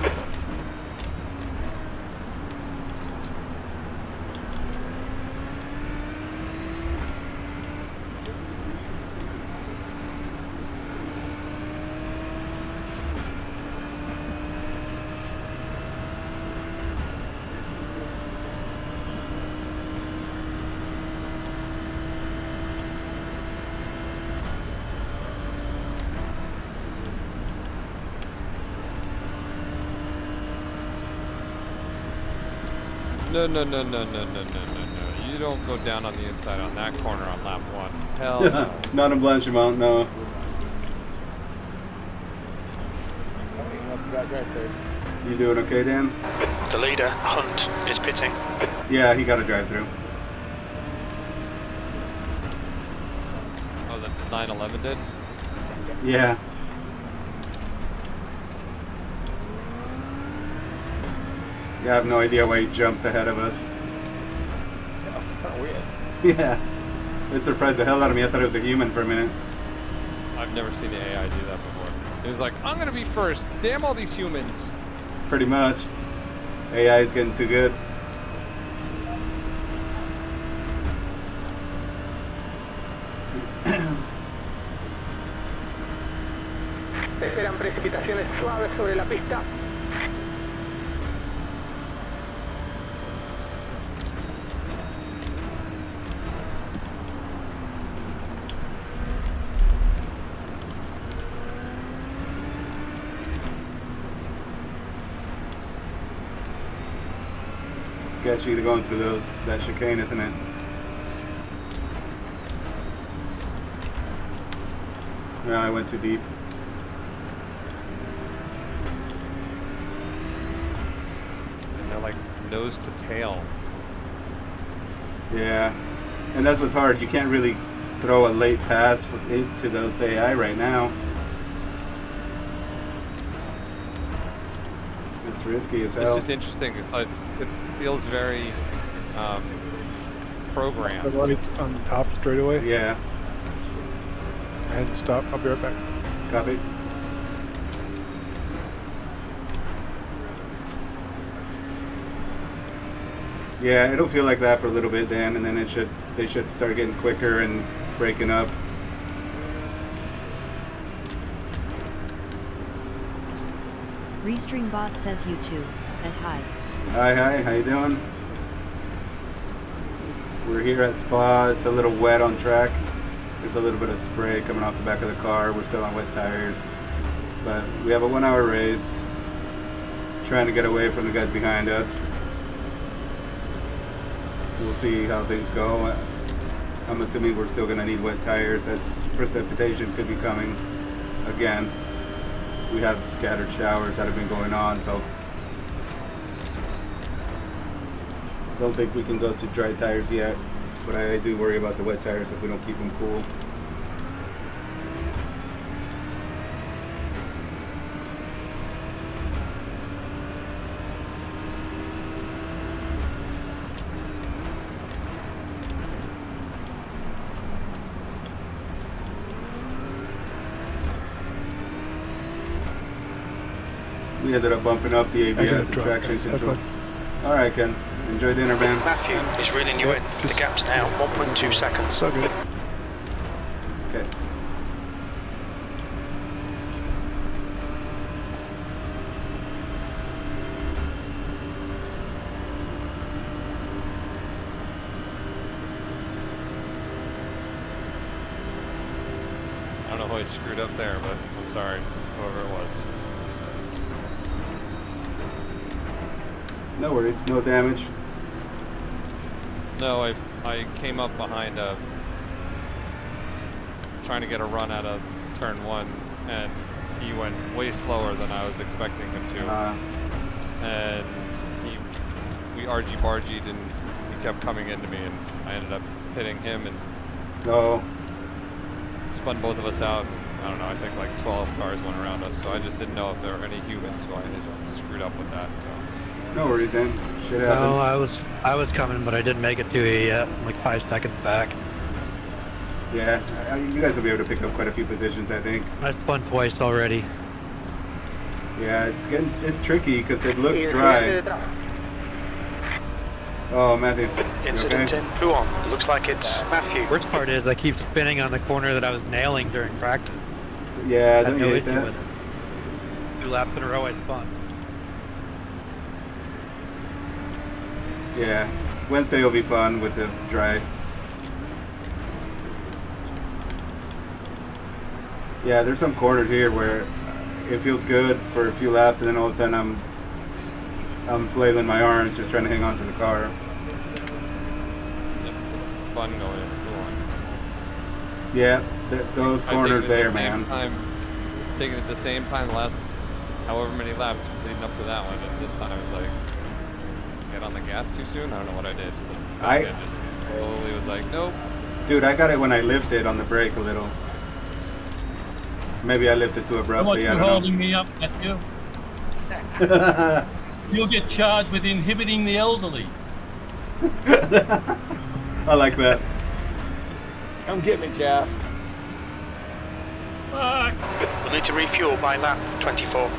No. You don't go down on the inside on that corner on lap 1. Hell no. Not in Blanchimont, no. He must have got right there. You doing okay, Dan? The leader, Hunt, is pitting. Yeah, he got a drive through. Oh, the 911 did? Yeah. Yeah, I have no idea why he jumped ahead of us. Yeah, that's kind of weird. Yeah. It surprised the hell out of me. I thought it was a human for a minute. I've never seen the AI do that before. It was like, I'm gonna be first. Damn all these humans. Pretty much. AI is getting too good. Esperan precipitaciones suaves sobre la pista. Sketchy going through that chicane, isn't it? No, I went too deep. And they're like nose to tail. Yeah, and that's what's hard. You can't really throw a late pass into those AI right now. It's risky as hell. It's just interesting. It feels very programmed. The right on the top straightaway. Yeah. I had to stop. I'll be right back. Copy. Yeah, it'll feel like that for a little bit, Dan, and then they should start getting quicker and breaking up. Restreambot says you too. And hi. Hi, how you doing? We're here at Spa. It's a little wet on track. There's a little bit of spray coming off the back of the car. We're still on wet tires. But we have a 1 hour race. Trying to get away from the guys behind us. We'll see how things go. I'm assuming we're still going to need wet tires as precipitation could be coming again. We have scattered showers that have been going on, so don't think we can go to dry tires yet, but I do worry about the wet tires if we don't keep them cool. We ended up bumping up the ABS and traction control. All right, Ken. Enjoy dinner, man. Matthew is reeling you in. The gap's now 1.2 seconds. So good. Okay. I don't know how he screwed up there, but I'm sorry, whoever it was. No worries, no damage. No, I came up behind trying to get a run out of turn 1, and he went way slower than I was expecting him to. And we argy-bargied, and he kept coming into me, and I ended up hitting him and spun both of us out. I don't know, I think like 12 cars went around us, so I just didn't know if there were any humans, so I screwed up with that. So. No worries, then. Shit happens. No, I was coming, but I didn't make it to a like 5 seconds back. Yeah, you guys will be able to pick up quite a few positions, I think. I spun twice already. Yeah, it's tricky because it looks dry. Oh, Matthew. Incident in. Who on? It looks like it's Matthew. Worst part is I keep spinning on the corner that I was nailing during practice. Yeah, don't you hate that? With it. 2 laps in a row I spun. Yeah, Wednesday will be fun with the dry. Yeah, there's some corners here where it feels good for a few laps, and then all of a sudden I'm flailing my arms just trying to hang on to the car. It's fun going on. Yeah, those corners there, man. Taking it at the same time the last however many laps leading up to that one, and this time I was like, get on the gas too soon? I don't know what I did. I just slowly was like, nope. Dude, I got it when I lifted on the brake a little. Maybe I lifted too abruptly, I You're don't know. holding me up, Matthew. You'll get charged with inhibiting the elderly. I like that. Come get me, Jeff. We'll need to refuel by lap 24.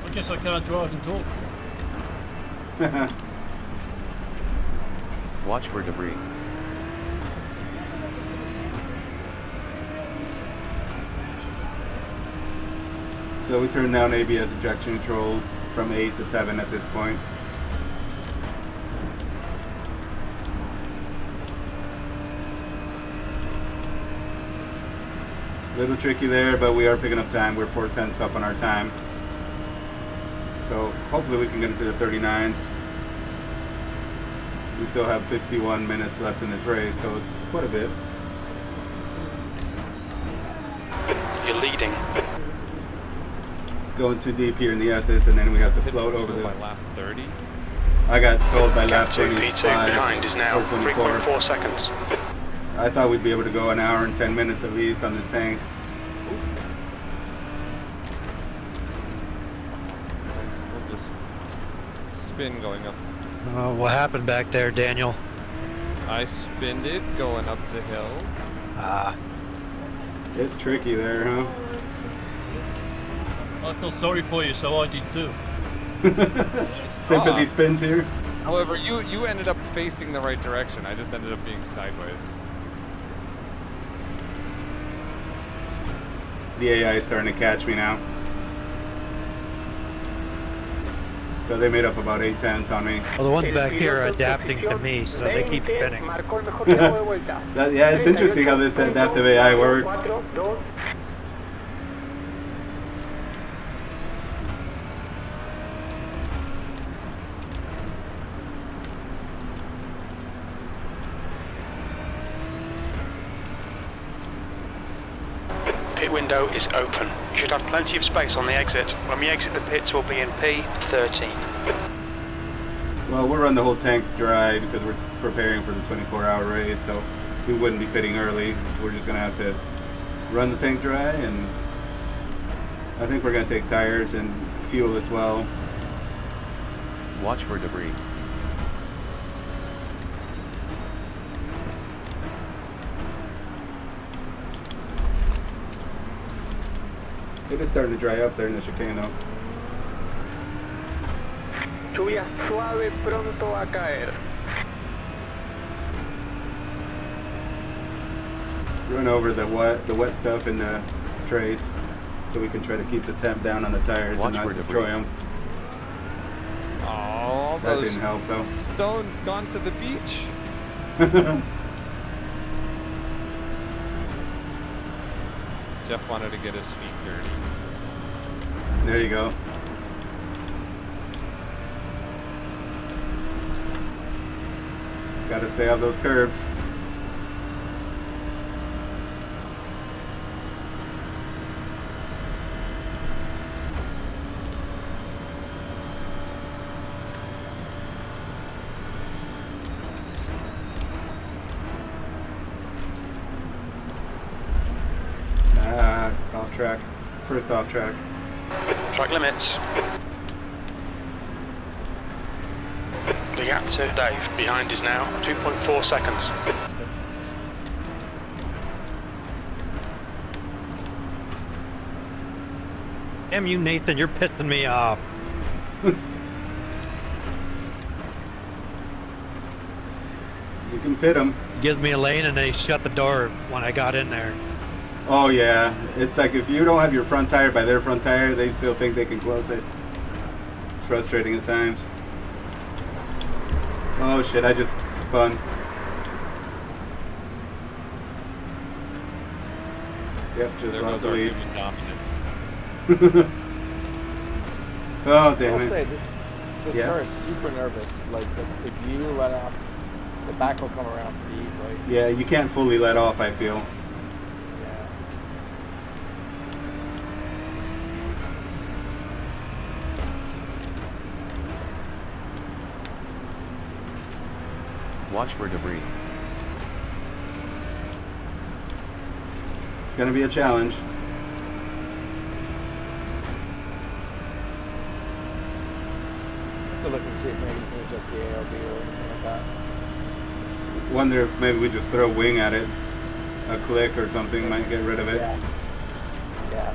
I guess I can't drive and talk. Watch for debris. So we turned down ABS ejection control from 8 to 7 at this point. A little tricky there, but we are picking up time. We're 4/10 up on our time. So hopefully we can get into the 39s. We still have 51 minutes left in this race, so it's quite a bit. You're leading. Going too deep here in the SS, and then we have to float over the... By lap 30? I got told by lap 2 25 P2 behind is now or 24. 3.4 seconds. I thought we'd be able to go an hour and 10 minutes at least on this tank. We'll just spin going up. What happened back there, Daniel? I spinned it going up the hill. It's tricky there, huh? I felt sorry for you, so I did too. Sympathy spins here. However, you ended up facing the right direction. I just ended up being sideways. The AI is starting to catch me now. So they made up about 8/10 on me. Well, the ones back here are adapting to me, so they keep spinning. Yeah, it's interesting how this adaptive AI works. Pit window is open. You should have plenty of space on the exit. When we exit the pits, we'll be in P13. Well, we'll run the whole tank dry because we're preparing for the 24-hour race, so we wouldn't be pitting early. We're just going to have to run the tank dry, and I think we're going to take tires and fuel as well. Watch for debris. It is starting to dry up there in the chicane, though. lluvia suave pronto a caer. Run over the wet stuff in the straights so we can try to keep the temp down on the tires and not destroy them. Oh, that didn't help though. Stones gone to the beach. Jeff wanted to get his feet dirty. There you go. Got to stay off those curbs. Off track. First off track. Track limits. The gap to Dave behind is now 2.4 seconds. Damn you, Nathan, you're pissing me off. You can pit them. Gives me a lane and they shut the door when I got in there. Oh yeah, it's like if you don't have your front tire by their front tire, they still think they can close it. It's frustrating at times. Oh shit, I just spun. Yep, just lost the lead. Oh damn I'll it. say, this car is super nervous. Like, if you let off, the back will come around pretty easily. Yeah, you can't fully let off, I feel. Watch for debris. It's gonna be a challenge. To look and see if maybe you can adjust the AOB or anything like that. Wonder if maybe we just throw wing at it. A click or something might get rid of it. Yeah.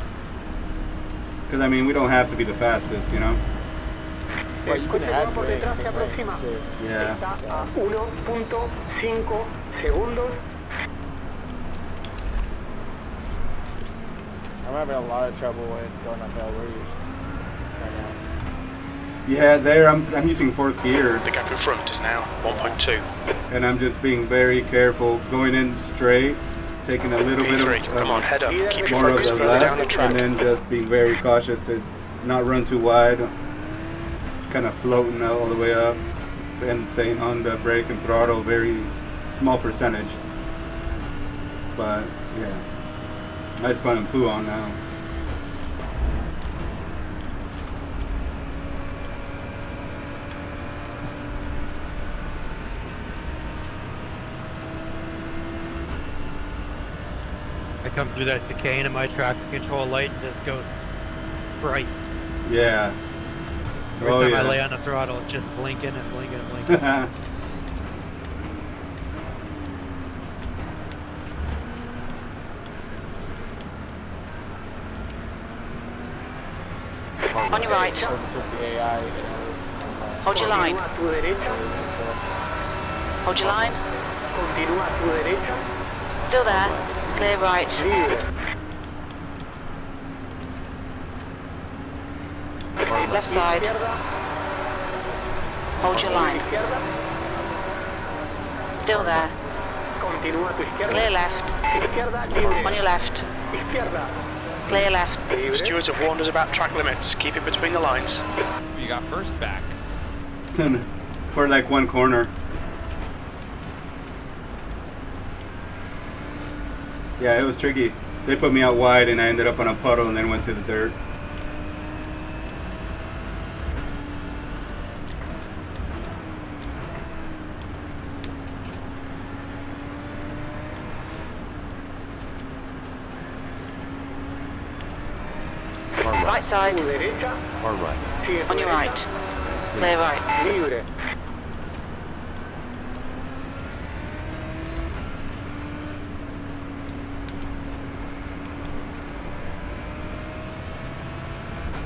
Because I mean, we don't have to be the fastest, you know? Well, you can add por wing detrás se aproxima. too. Yeah. Está a 1.5 segundos. I'm having a lot of trouble with going uphill routes right now. Yeah, there I'm using fourth gear. The gap in front is now 1.2. And I'm just being very careful, going in straight, taking a little bit P3, come on, head up, keep your more of focus the further down the left, track. and then just being very cautious to not run too wide, kind of floating all the way up, and staying on the brake and throttle, very small percentage. But yeah, I spun and poo on now. I come through that chicane and my traction control light just goes bright. Yeah. Every time I lay on the throttle, it's just blinking and blinking and blinking. On your right. Hold your line. Hold your line. Continúa a tu derecha. Still there. Clear right. Left side. Hold your line. Still there. Continúa a tu izquierda. Clear left. Izquierda libre. On your left. Izquierda. Clear left. Stewards have warned us about track limits. Keep it between the lines. You got first back. For like one corner. Yeah, it was tricky. They put me out wide and I ended up on a puddle and then went to the dirt. Right side. Or right. On your right. Clear right. Libre.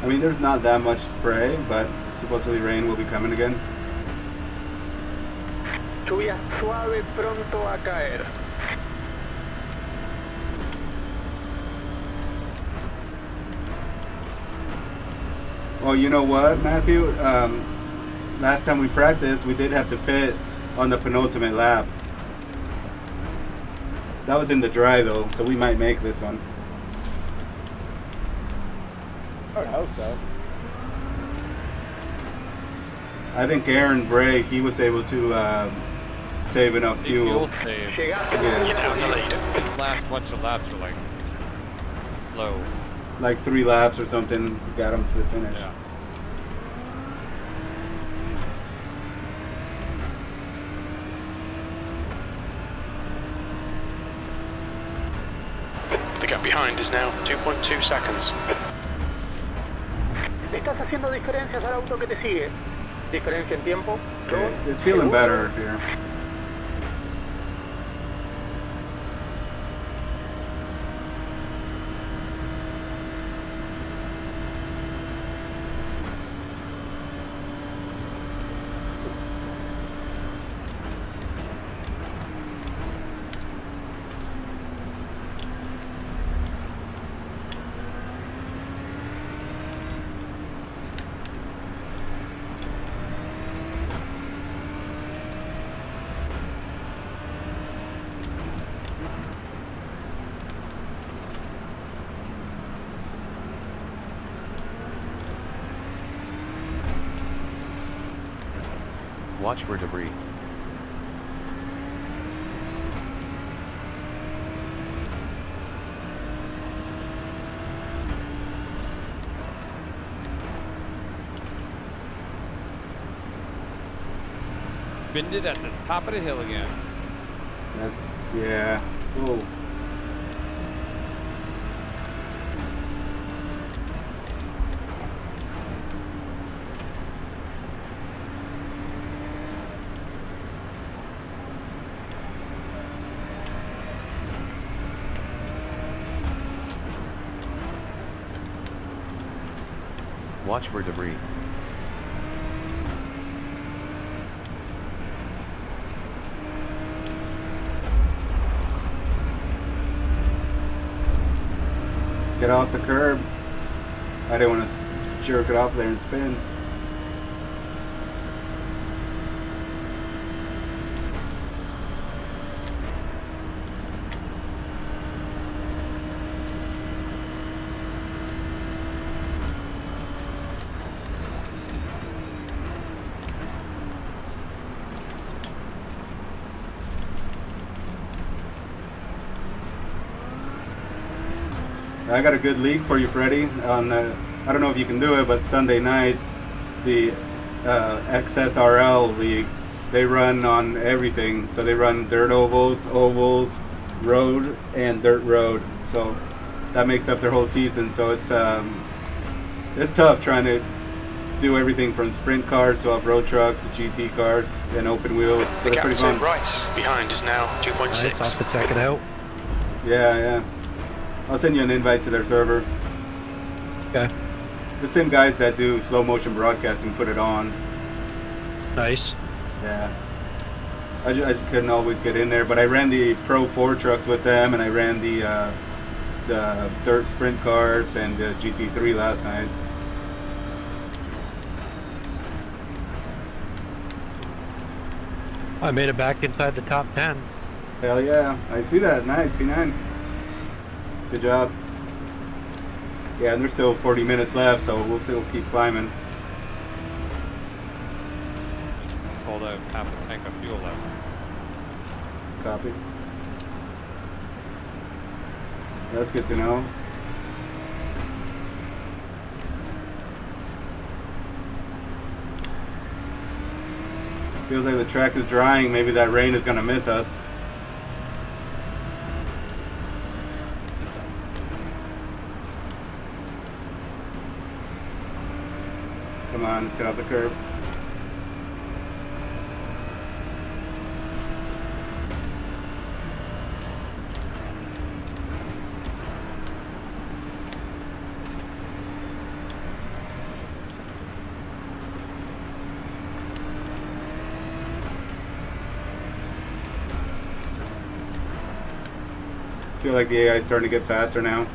I mean, there's not that much spray, but supposedly rain will be coming again. Lluvia suave pronto a caer. Oh, you know what, Matthew? Last time we practiced, we did have to pit on the penultimate lap. That was in the dry though, so we might make this one. I would hope so. I think Aaron Bray, he was able to save enough fuel. Save. Yeah. You're now in the lead. His last bunch of laps were like low. Like 3 laps or something, got him to the finish. Yeah. The gap behind is now 2.2 seconds. Le estás haciendo diferencias al auto que te sigue. Diferencia en tiempo. Okay. It's feeling better here. Watch for debris. Bend it at the top of the hill again. That's, yeah. Whoa. Watch for debris. Get off the curb. I didn't want to jerk it off there and spin. I got a good league for you, Freddie. On I don't know if you can do it, but Sunday nights, the XSRL league, they run on everything. So they run dirt ovals, road, and dirt road. So that makes up their whole season. So it's tough trying to do everything from sprint cars to off-road trucks to GT cars and open wheel. The gap to right behind is now 2.6. Nice, I'll have to check it out. Yeah. I'll send you an invite to their server. Okay. The same guys that do slow motion broadcasting put it on. Nice. Yeah. I just couldn't always get in there, but I ran the Pro 4 trucks with them, and I ran the dirt sprint cars and the GT3 last night. I made it back inside the top 10. Hell yeah. I see that. Nice, P9. Good job. Yeah, and there's still 40 minutes left, so we'll still keep climbing. Told I have half a tank of fuel left. Copy. That's good to know. Feels like the track is drying. Maybe that rain is going to miss us. Come on, let's get off the curb. feel like the AI is starting to get faster now.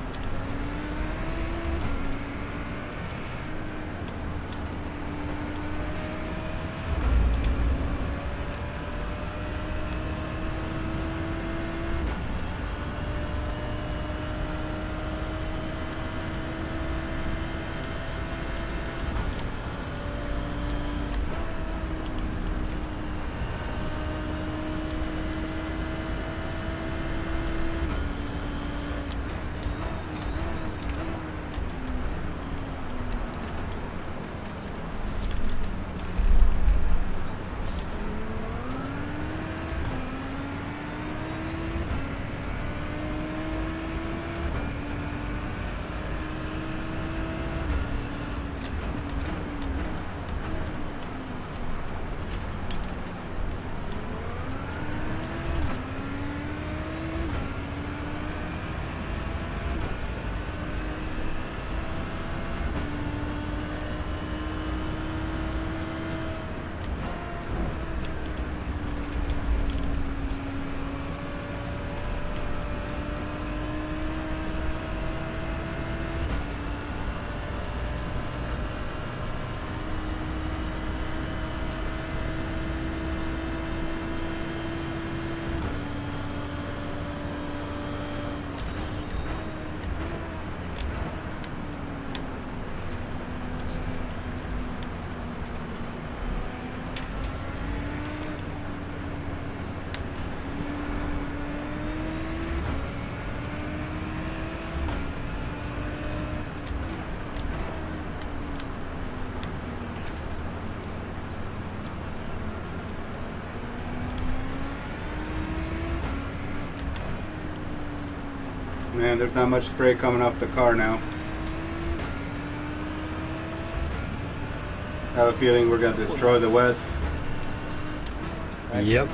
Man, there's not much spray coming off the car now. I have a feeling we're going to destroy the wets. Yep.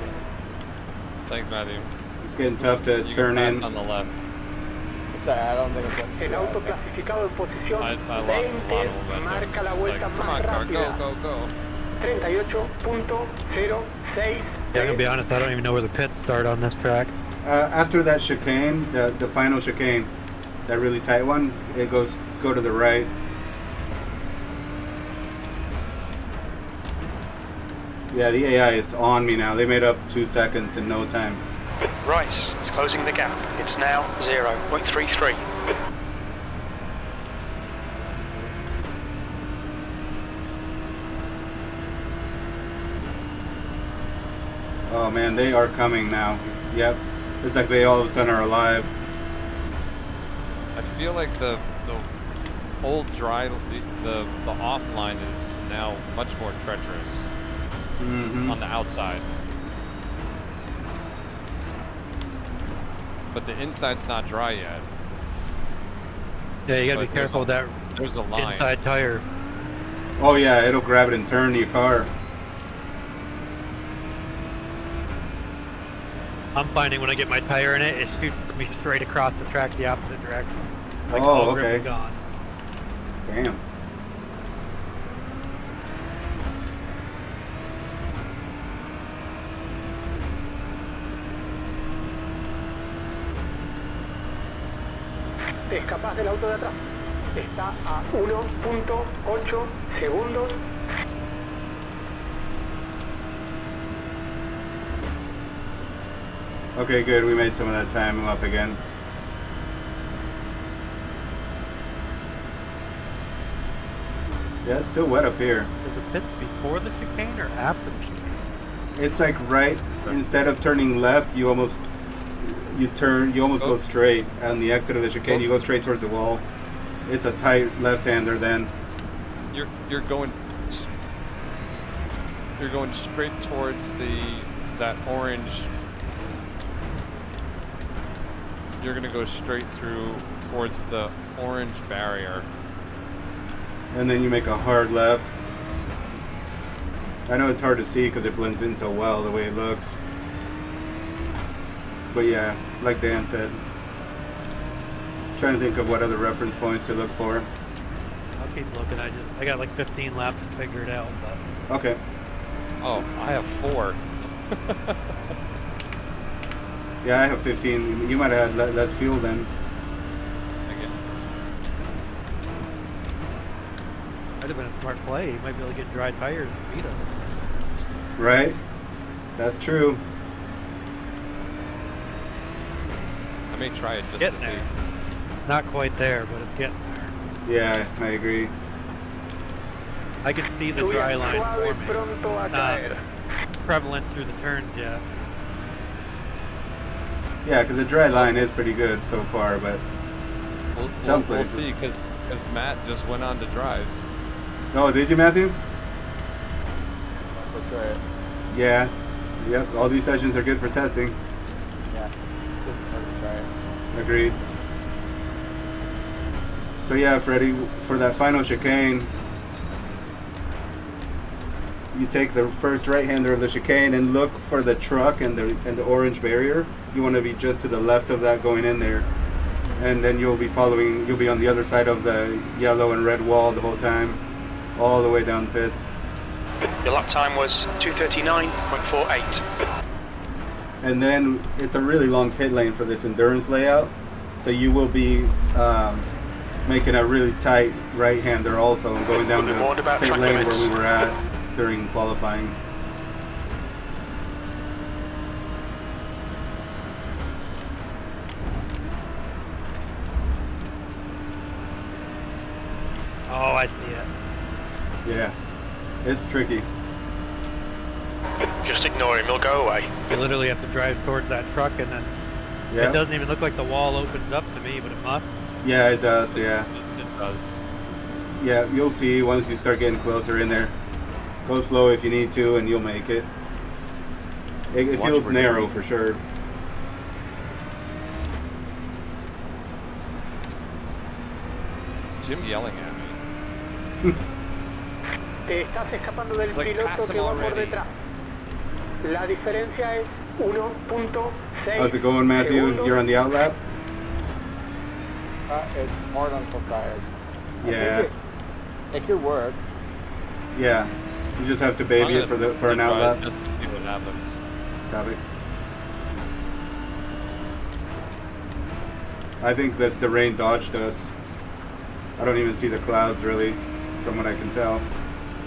Thanks, Matthew. It's getting tough to You turn can in. on the left. It's alright, I don't think I'm going to El auto clasificado en posición I lost a lot of 20 momentum. marca la It's vuelta like, come más on, car, rápida. go, go, go. 38.06. Yeah, I'm gonna be honest, I don't even know where the pits start on this track. After that chicane, the final chicane, that really tight one, it go to the right. Yeah, the AI is on me now. They made up 2 seconds in no time. Rice is closing the gap. It's now 0.33. Oh man, they are coming now. Yep. It's like they all of a sudden are alive. I feel like the old dry, the offline is now much more treacherous on the outside. But the inside's not dry yet. Yeah, you gotta But be careful with that there's a line. inside tire. Oh yeah, it'll grab it and turn your car. I'm finding when I get my tire in it, it shoots me straight across the track the opposite direction. Like, Oh, all grip okay. is gone. Damn. Te escapas del auto de atrás. Está a 1.8 segundos. Okay, good. We made some of that time up again. Yeah, it's still wet up here. Is the pits before the chicane or after the chicane? It's like right, instead of turning left, you almost go straight. On the exit of the chicane, you go straight towards the wall. It's a tight left-hander then. You're going straight towards that orange. You're gonna go straight through towards the orange barrier. And then you make a hard left. I know it's hard to see because it blends in so well the way it looks. But yeah, like Dan said. Trying to think of what other reference points to look for. I'll keep looking. I got like 15 laps to figure it out. But Okay. Oh, I have 4. Yeah, I have 15. You might have had less fuel then. I guess. Might have been a smart play. You might be able to get dry tires and beat us. Right? That's true. I may try it just Getting to see. there. Not quite there, but it's getting there. Yeah, I agree. I can see the dry line forming. Not prevalent through the turns yet. Yeah, because the dry line is pretty good so far, but We'll see, because Matt just went on to dries. Oh, did you, Matthew? That's what's right. Yeah. Yep. All these sessions are good for testing. Yeah, it doesn't hurt to try it. Agreed. So yeah, Freddie, for that final chicane, you take the first right-hander of the chicane and look for the truck and the orange barrier. You want to be just to the left of that going in there, and then you'll be following. You'll be on the other side of the yellow and red wall the whole time, all the way down pits. Your lap time was 2:39.48. And then it's a really long pit lane for this endurance layout, so you will be making a really tight right-hander also and going down the pit lane where we were at during qualifying. Oh, I see it. Yeah, it's tricky. Just ignore him, he'll go away. You literally have to drive towards that truck, and then it doesn't even look like the wall opens up to me, but it must. Yeah, it does, yeah. It does. Yeah, you'll see once you start getting closer in there. Go slow if you need to, and you'll make it. It feels narrow for sure. Jim's yelling at me. Te estás escapando del piloto que va por detrás. La diferencia es 1.6. How's it going, Matthew? segundos. You're on the outlap? It's smart Uncle tires. Yeah. It could work. Yeah. You just have to baby it for an outlap. Just to see what happens. Copy. I think that the rain dodged us. I don't even see the clouds really, from what I can tell.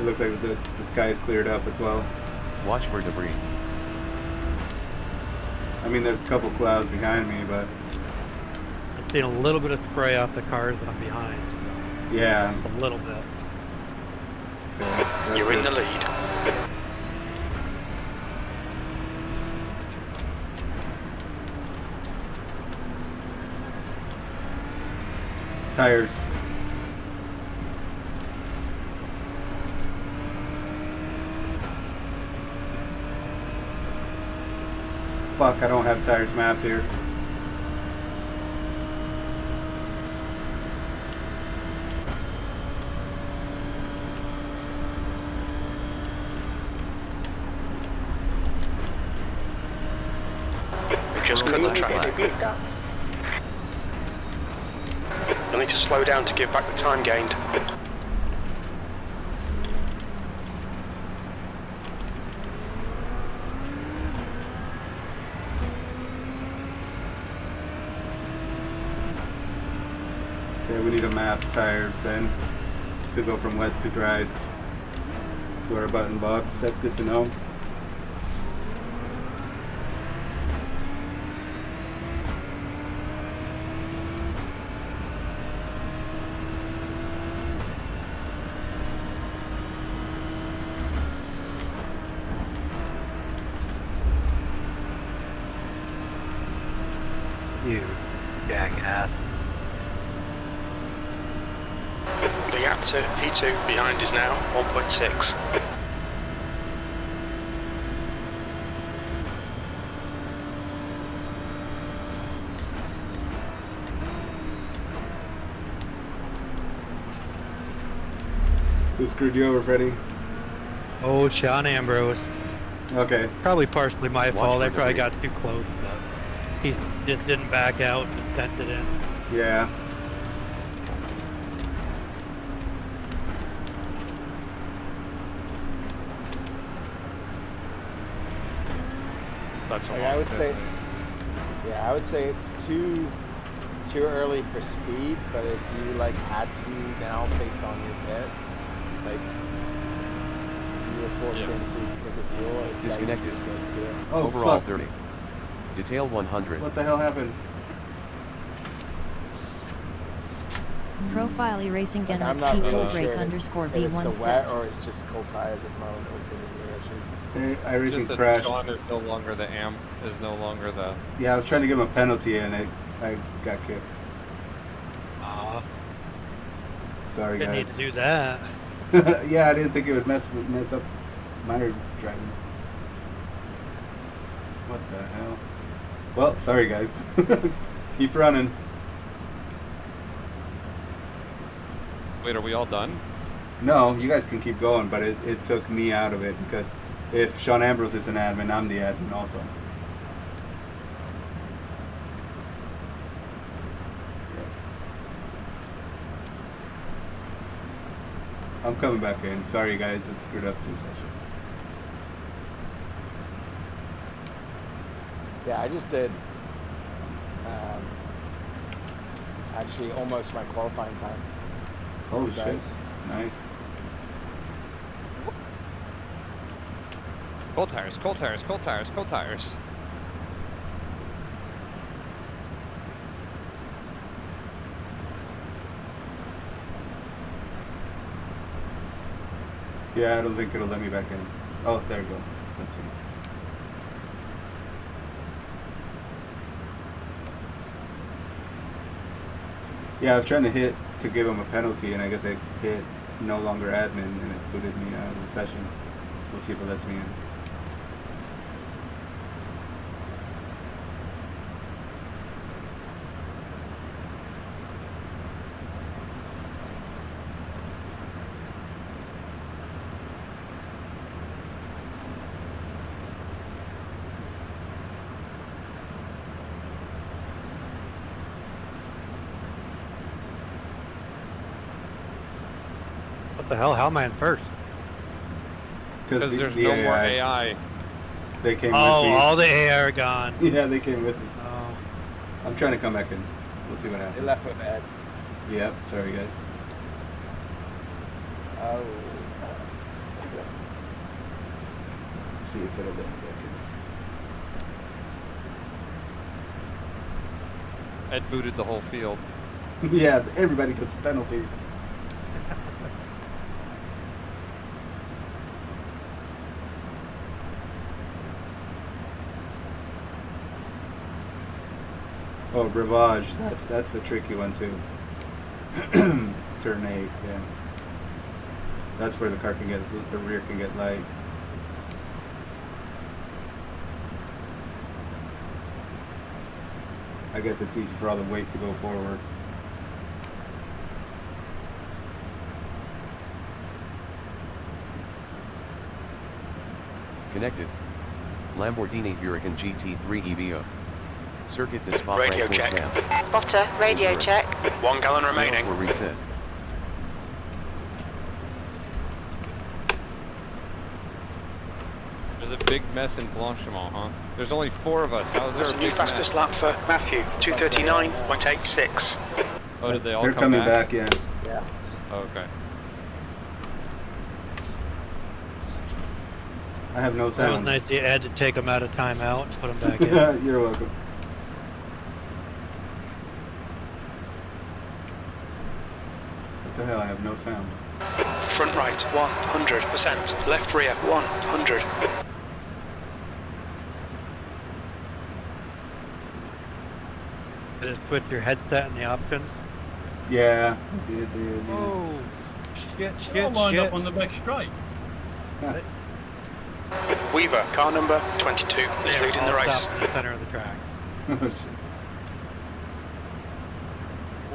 It looks like the sky is cleared up as well. Watch for debris. I mean, there's a couple clouds behind me, but I'm seeing a little bit of spray off the cars that I'm behind. yeah. A little bit. Okay, You're in good. the lead. Tires. Fuck, I don't have tires mapped here. We just cut the track. You'll need to slow down to give back the time gained. Okay, we need to map tires then to go from wets to dries to our button box. That's good to know. You jackass. The gap to P2 behind is now 1.6. Who screwed you over, Freddie? Oh, Sean Ambrose. Okay. Probably partially my fault. for I probably debris. got too close, but he just didn't back out and sent it in. Yeah. Such a Like, long I would pit say, lane. Yeah, I would say it's too early for speed, but if you like had to now based on your pit, like you were forced into because of fuel, it's disconnected. Like you just go do it. Oh, overall fuck. 30. Detail 100. What the hell happened? Profile Racing Like, Gen I'm not really break sure underscore if it's the V1 wet set. or it's just cold tires at the moment that was giving me issues. I recently Just that crashed. Sean is no longer the amp. Is no longer the. Yeah, I was trying to give him a penalty and I got kicked. Aw, Sorry, didn't need guys. to do that. Yeah, I didn't think it would mess up my driving. What the hell? Well, sorry, guys. Keep running. Wait, are we all done? No, you guys can keep going, but it took me out of it because if Sean Ambrose is an admin, I'm the admin also. I'm coming back in. Sorry guys, it screwed up the session. Yeah, I just did actually almost my qualifying time. Holy You shit. guys. Nice. Cold tires, cold tires, cold tires, cold tires. Yeah, I don't think it'll let me back in. Oh, there we go. Let's see. Yeah, I was trying to hit to give him a penalty, and I guess I hit no longer admin, and it booted me out of the session. We'll see if it lets me in. What the hell? How am I in first? Because there's no more AI. They came Oh, with me. all the AI are gone. Yeah, they came with me. Oh. I'm trying to come back in. We'll see what happens. They left with Ed. Yep, sorry guys. Oh. See if it'll let me back Ed booted the whole field. in. Yeah, everybody gets a penalty. Oh, Rivage, that's a tricky one too. Turn 8, yeah. That's where the car can get, the rear can get light. I guess it's easy for all the weight to go forward. Connected. Lamborghini Huracan GT3 EVO. Circuit de Spa Radio Francorchamps. check. Spotter, radio check. 1 gallon remaining. Scales were reset. There's a big mess in Blanchimont, huh? There's only 4 of us. How is there That's a a new big fastest mess? lap for Matthew, 239.86. Oh, did they all They're come coming back? back, yeah. Yeah. Oh, okay. I have no That was sound. nice. You had to take them out of timeout and put them back in. You're welcome. What the hell? I have no sound. Front right, 100%. Left rear, 100. Just put your headset in the options. Yeah, I did. Oh, shit, I'll shit, wind shit. up on the back straight. Weaver, car number 22, is There, leading the all race. stopped in the center of the track. Oh, shit.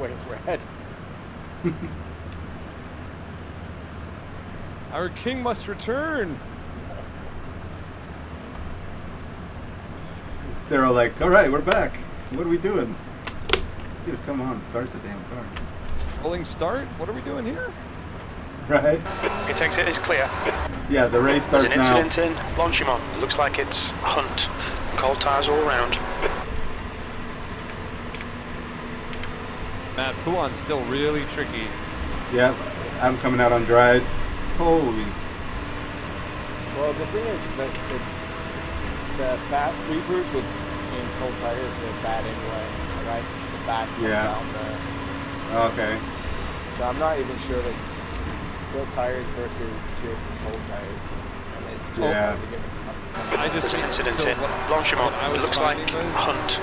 Waiting for Ed. Our king must return. They're all like, all right, we're back. What are we doing? Dude, come on, start the damn car. Rolling start? What are we doing here? Right? It exit is clear. Yeah, the race starts There's an now. incident in Blanchimont. Looks like it's Hunt. Cold tyres all around. Matt, Puan's still really tricky. Yep, I'm coming out on dries. Holy. Well, the thing is that the fast sweepers with in cold tires, they're bad anyway. Right? The back comes out the. Okay. So I'm not even sure if it's wet tires versus just cold tires, and it's just hard to get. There's an incident in Blanchimont. It looks like Hunt.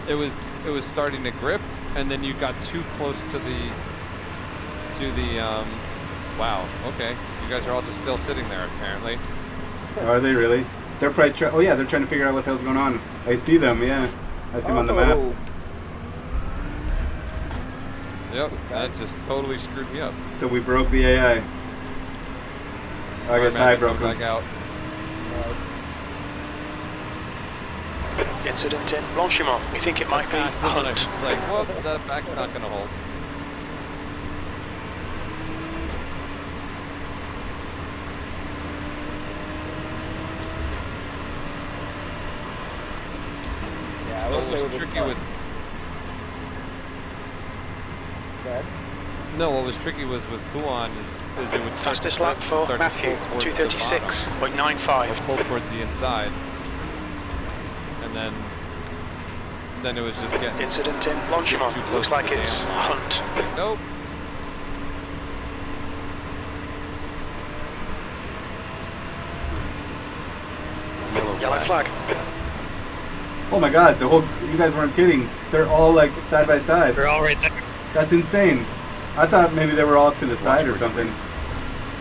It was starting to grip, and then you got too close to the wow, okay, you guys are all just still sitting there apparently. Are they really? They're probably oh yeah, they're trying to figure out what the hell's going on. I see them, yeah, I see them on the map. Yep, that just totally screwed me up. So we broke the AI. I guess I broke back out. Incident in Blanchimont. We think it might be Hunt. Like, well, that back's not going to hold. Yeah, I will say with this car. No, what was tricky was with Puan is it would fastest lap for Matthew, 236.95. Pull towards the inside, and then it was just getting incident in Blanchimont. Looks like it's Hunt. Nope. Yellow flag. Oh my God! You guys weren't kidding. They're all like side by side. They're all right there. That's insane. I thought maybe they were all to the side or something.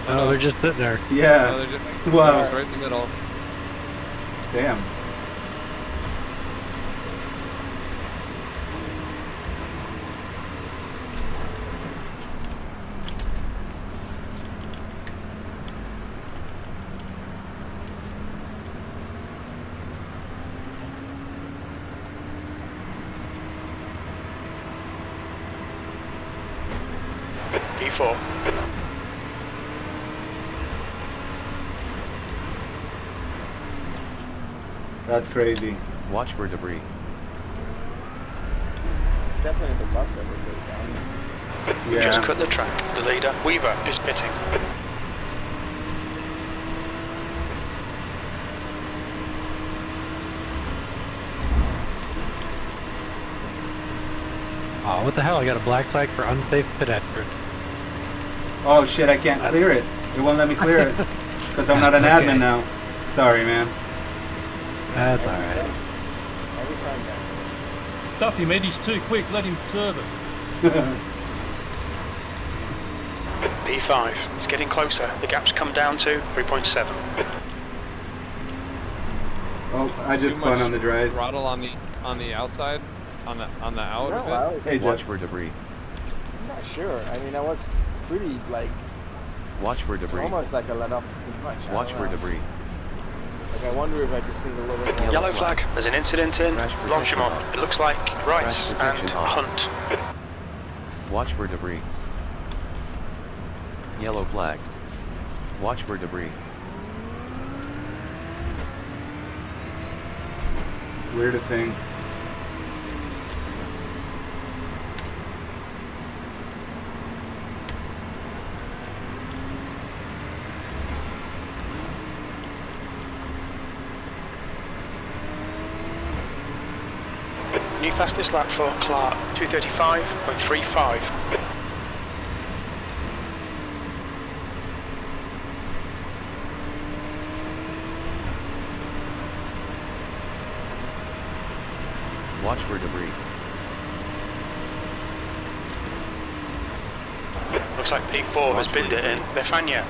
Oh, they're just sitting there. Yeah. No, they're just wow. right in the middle. Damn. P4. That's crazy. Watch for debris. It's definitely the bus over because We've just cut the track. The leader, Weaver, is pitting. Oh, what the hell? I got a black flag for unsafe pedestrian. Oh shit, I can't clear it. It won't let me clear it. Because I'm not an admin now. Sorry, man. That's alright. every time now. Duffy, mate, he's too quick. Let him serve it. P5. It's getting closer. The gap's come down to 3.7. Oh, I just spun on the dries. Throttle on the outside, on the out of it. Hey, watch for debris. I'm not sure. I mean, I was pretty like. Watch for debris. It's almost like I let up too much. Watch for debris. Like I wonder if I just need a little bit more. Yellow flag. There's an incident in Blanchimont. It looks like Rice and Hunt. Watch for debris. Yellow flag. Watch for debris. Weirdest thing. New fastest lap for Clark, 235.35. Watch for debris. Looks like P4 has binned it in. Befania.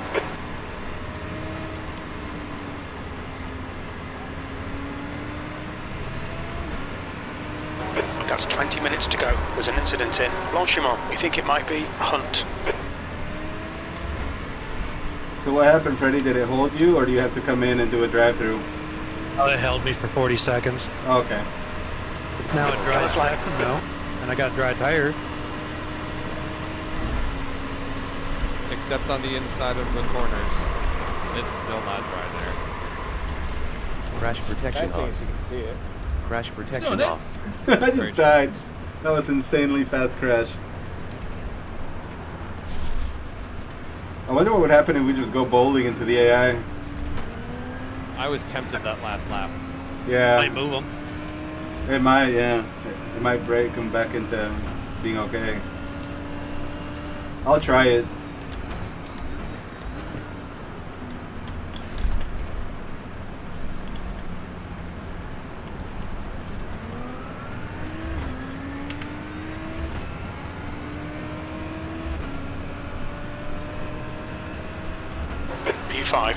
That's 20 minutes to go. There's an incident in Blanchimont. We think it might be Hunt. So what happened, Freddie? Did it hold you, or do you have to come in and do a drive-through? Oh, it held me for 40 seconds. Okay. It's now a dry flag, no. And I got dry tires. Except on the inside of the corners. It's still not dry there. Crash protection Nice thing off. is you can see it. Crash protection off. I just died. That was insanely fast crash. I wonder what would happen if we just go bowling into the AI. I was tempted that last lap. Yeah. Might move them. It might, yeah. It might break them back into being okay. I'll try it. P5.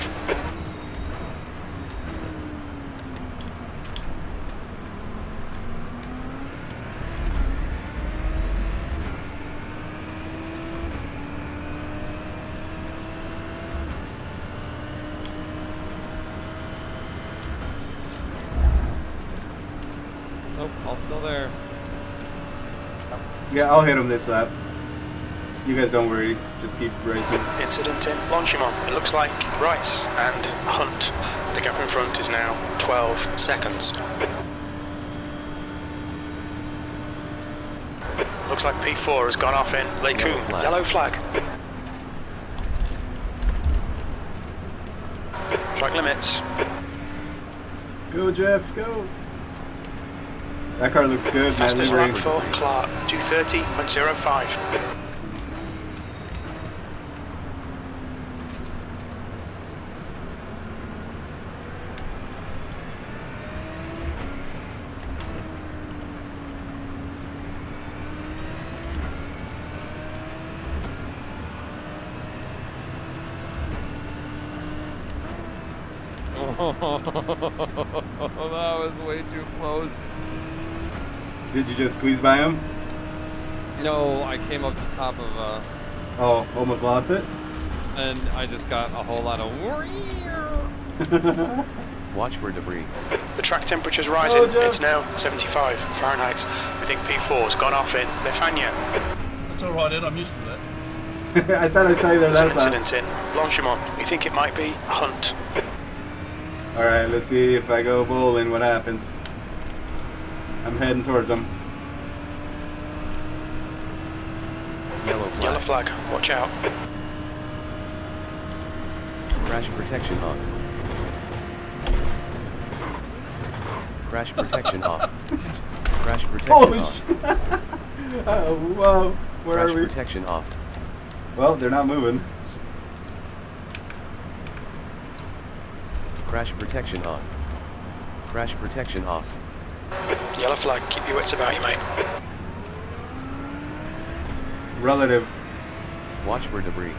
Nope, I'm still there. Yeah, I'll hit him this lap. You guys don't worry. Just keep racing. Incident in Longchamp. It looks like Rice and Hunt. The gap in front is now 12 seconds. Looks like P4 has gone off in Lacoon. Yellow flag. Track limits. Go, Jeff, go. That car looks good. Fastest lap for Clark. 2:30.05. That was way too close. Did you just squeeze by him? No, I came up the top of Oh, almost lost it? and I just got a whole lot of Watch for debris. The track temperature's rising. It's now 75 Fahrenheit. We think P4's gone off in Lefania. That's alright, Ed, I'm used to that. I thought I saw you there There's an last time. incident in Blanchimont. We think it might be Hunt. Alright, let's see if I go bowling, what happens. I'm heading towards them. Yellow flag. Yellow flag. Watch out. Crash protection on. Crash protection off. Crash protection Holy off. shit! Oh, whoa. Where Crash are we? protection off. Well, they're not moving. Crash protection on. Crash protection off. Yellow flag. Keep your wits about you, mate. Relative. Watch for debris.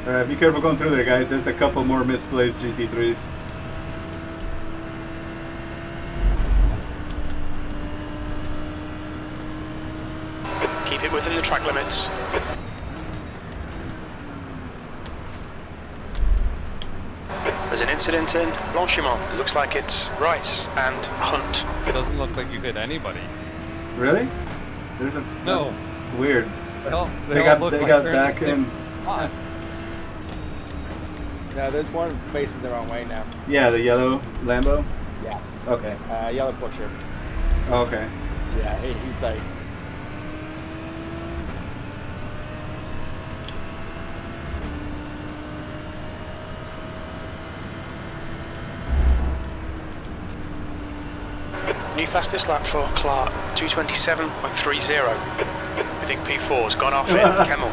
Alright, be careful going through there, guys. There's a couple more misplaced GT3s. Keep it within the track limits. There's an incident in Blanchimont. It looks like it's Rice and Hunt. It doesn't look like you hit anybody. Really? There's a... No. Weird. They got look like back they're in. No, there's one facing the wrong way now. Yeah, the yellow Lambo? Yeah. Okay. Yellow pusher. Oh, okay. Yeah, he's like... New fastest lap for Clark. 2:27.30. We think P4's gone off in Kemmel.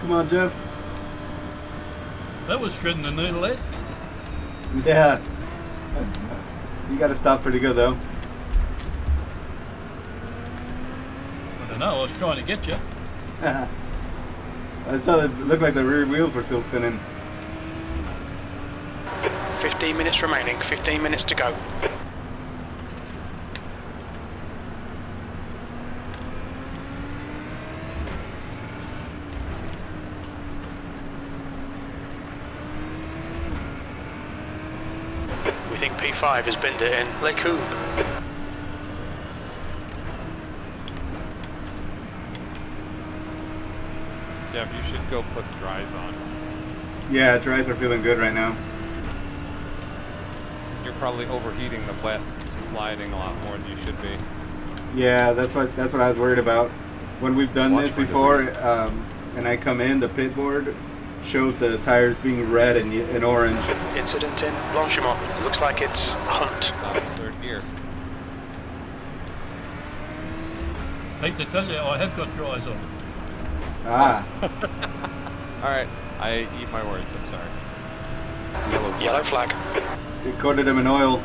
Come on, Jeff. That was shredding the needle, Ed. Yeah. You gotta stop pretty good, though. I don't know, I was trying to get you. I saw it looked like the rear wheels were still spinning. 15 minutes remaining. 15 minutes to go. We think P5 has binned it in Lacoon. Jeff, you should go put dries on. Yeah, dries are feeling good right now. You're probably overheating the wet and sliding a lot more than you should be. Yeah, that's what I was worried about. When we've done this before, and I come in, the pit board shows the tires being red and orange. Incident in Blanchimont. Looks like it's Hunt. Third gear. I hate to tell you, I have got dries on. Ah. Alright, I eat my words, I'm sorry. Yellow flag. It coated him in oil.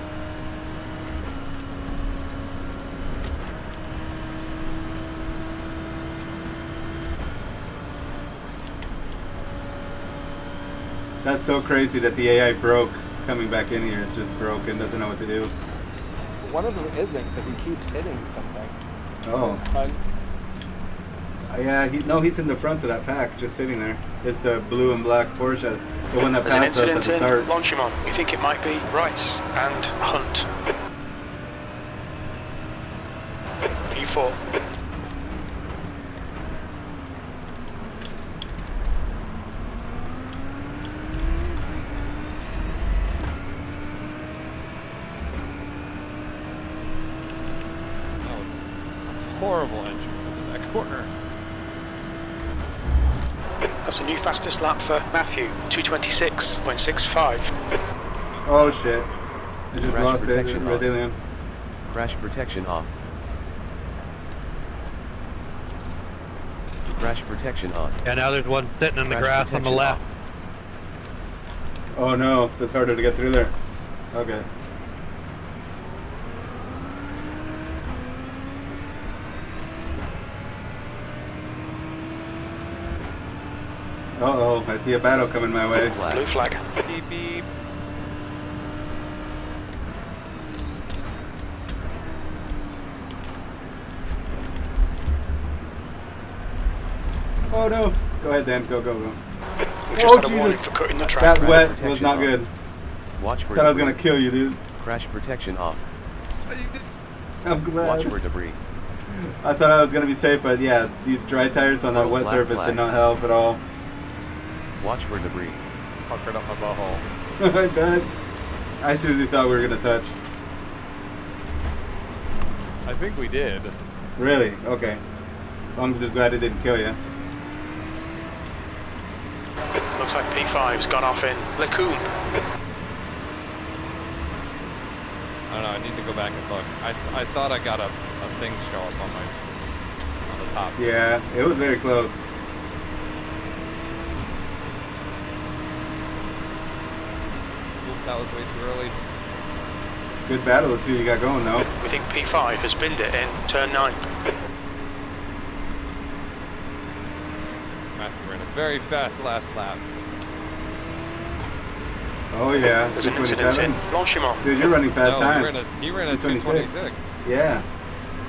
That's so crazy that the AI broke coming back in here. It's just broken, doesn't know what to do. One of them isn't because he keeps hitting something. Oh. Yeah, he's in the front of that pack, just sitting there. It's the blue and black Porsche, the one that passed us at the start. Blanchimont. We think it might be Rice and Hunt. P4. Horrible entrance into that corner. That's a new fastest lap for Matthew, 226.65. Oh shit. I just Crash lost it, protection off. Redillion. Crash protection off. Crash protection on. Yeah, now there's one sitting in the Crash grass on the protection left. Oh no, so it's harder to get through there. Okay. Uh-oh, I see a battle coming my way. Blue flag. Beep beep. Oh no! Go ahead, Dan. Go, go, go. We just Oh had a warning Jesus! for cutting the track. That Crash wet protection was not on. good. Watch for Thought I was debris. gonna kill you, dude. Crash protection off. I'm glad. Watch for debris. I thought I was gonna be safe, but yeah, these dry tires on that wet Black surface flag. did not help at all. Watch for debris. Puckered up my butthole. I bet. I seriously thought we were gonna touch. I think we did. Really? Okay. I'm just glad it didn't kill you. Looks like P5's gone off in Lacoon. I don't know, I need to go back and look. I thought I got a thing show up on the top. Yeah, it was very close. Oop, that was way too early. Good battle the two you got going though. We think P5 has binned it in turn 9. Matthew ran a very fast last lap. Oh yeah, There's an incident in 227. Blanchimont. Dude, you're running fast No, times. he ran a 226. 226. Yeah.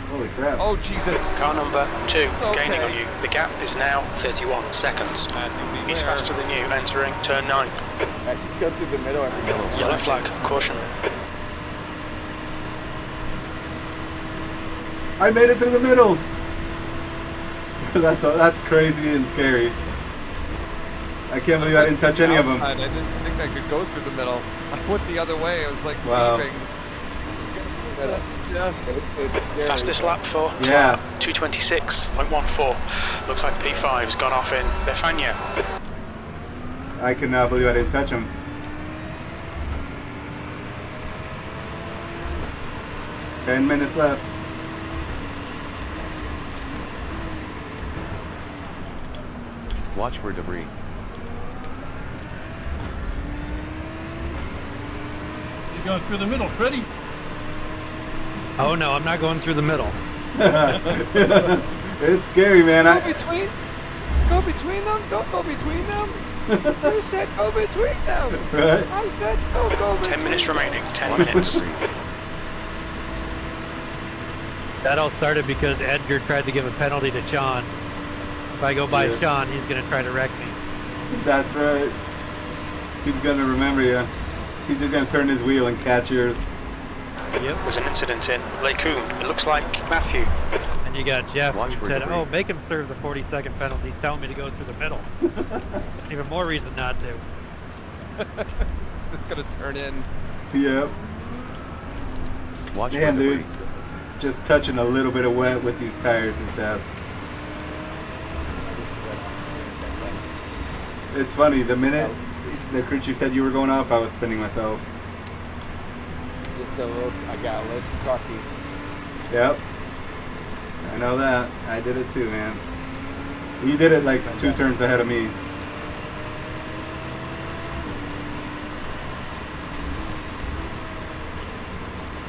Holy crap. Oh Jesus! Car number 2 is gaining Okay. on you. The gap is now 31 seconds. Matthew, He's beware. faster than you, entering turn 9. Yeah, just go through the middle and Yellow flag, caution. I made it through the middle. that's crazy and scary. I can't believe I didn't touch any of them. I didn't think I could go through the middle. I went the other way. I was like Wow. leaving. Yeah. It's scary. Fastest lap for Yeah. 226.14. Looks like P5's gone off in Befania. I cannot believe I didn't touch him. Ten minutes left. Watch for debris. You're going through the middle, Freddy. Oh no, I'm not going through the middle. It's scary, man. Go between them. Don't go between them. You said go between them. Right? I said don't go between 10 minutes remaining. 10 Watch for minutes. debris. That all started because Edgar tried to give a penalty to Sean. If I go by Yeah. Sean, he's gonna try to wreck me. That's right. He's gonna remember you. He's just gonna turn his wheel and catch yours. Yep. There's an incident in Lacoon. It looks like Matthew. And you got Jeff Watch who for said, debris. "Oh, make him serve the 40-second penalty. He's telling me to go through the middle." Even more reason not to. It's gonna turn in. Yep. Watch Damn, for debris. dude. just touching a little bit of wet with these tires and stuff. It's funny, the minute the crew chief said you were going off, I was spinning myself. Just a little, I got a little too cocky. Yep. I know that. I did it too, man. You did it like 2 turns ahead of me.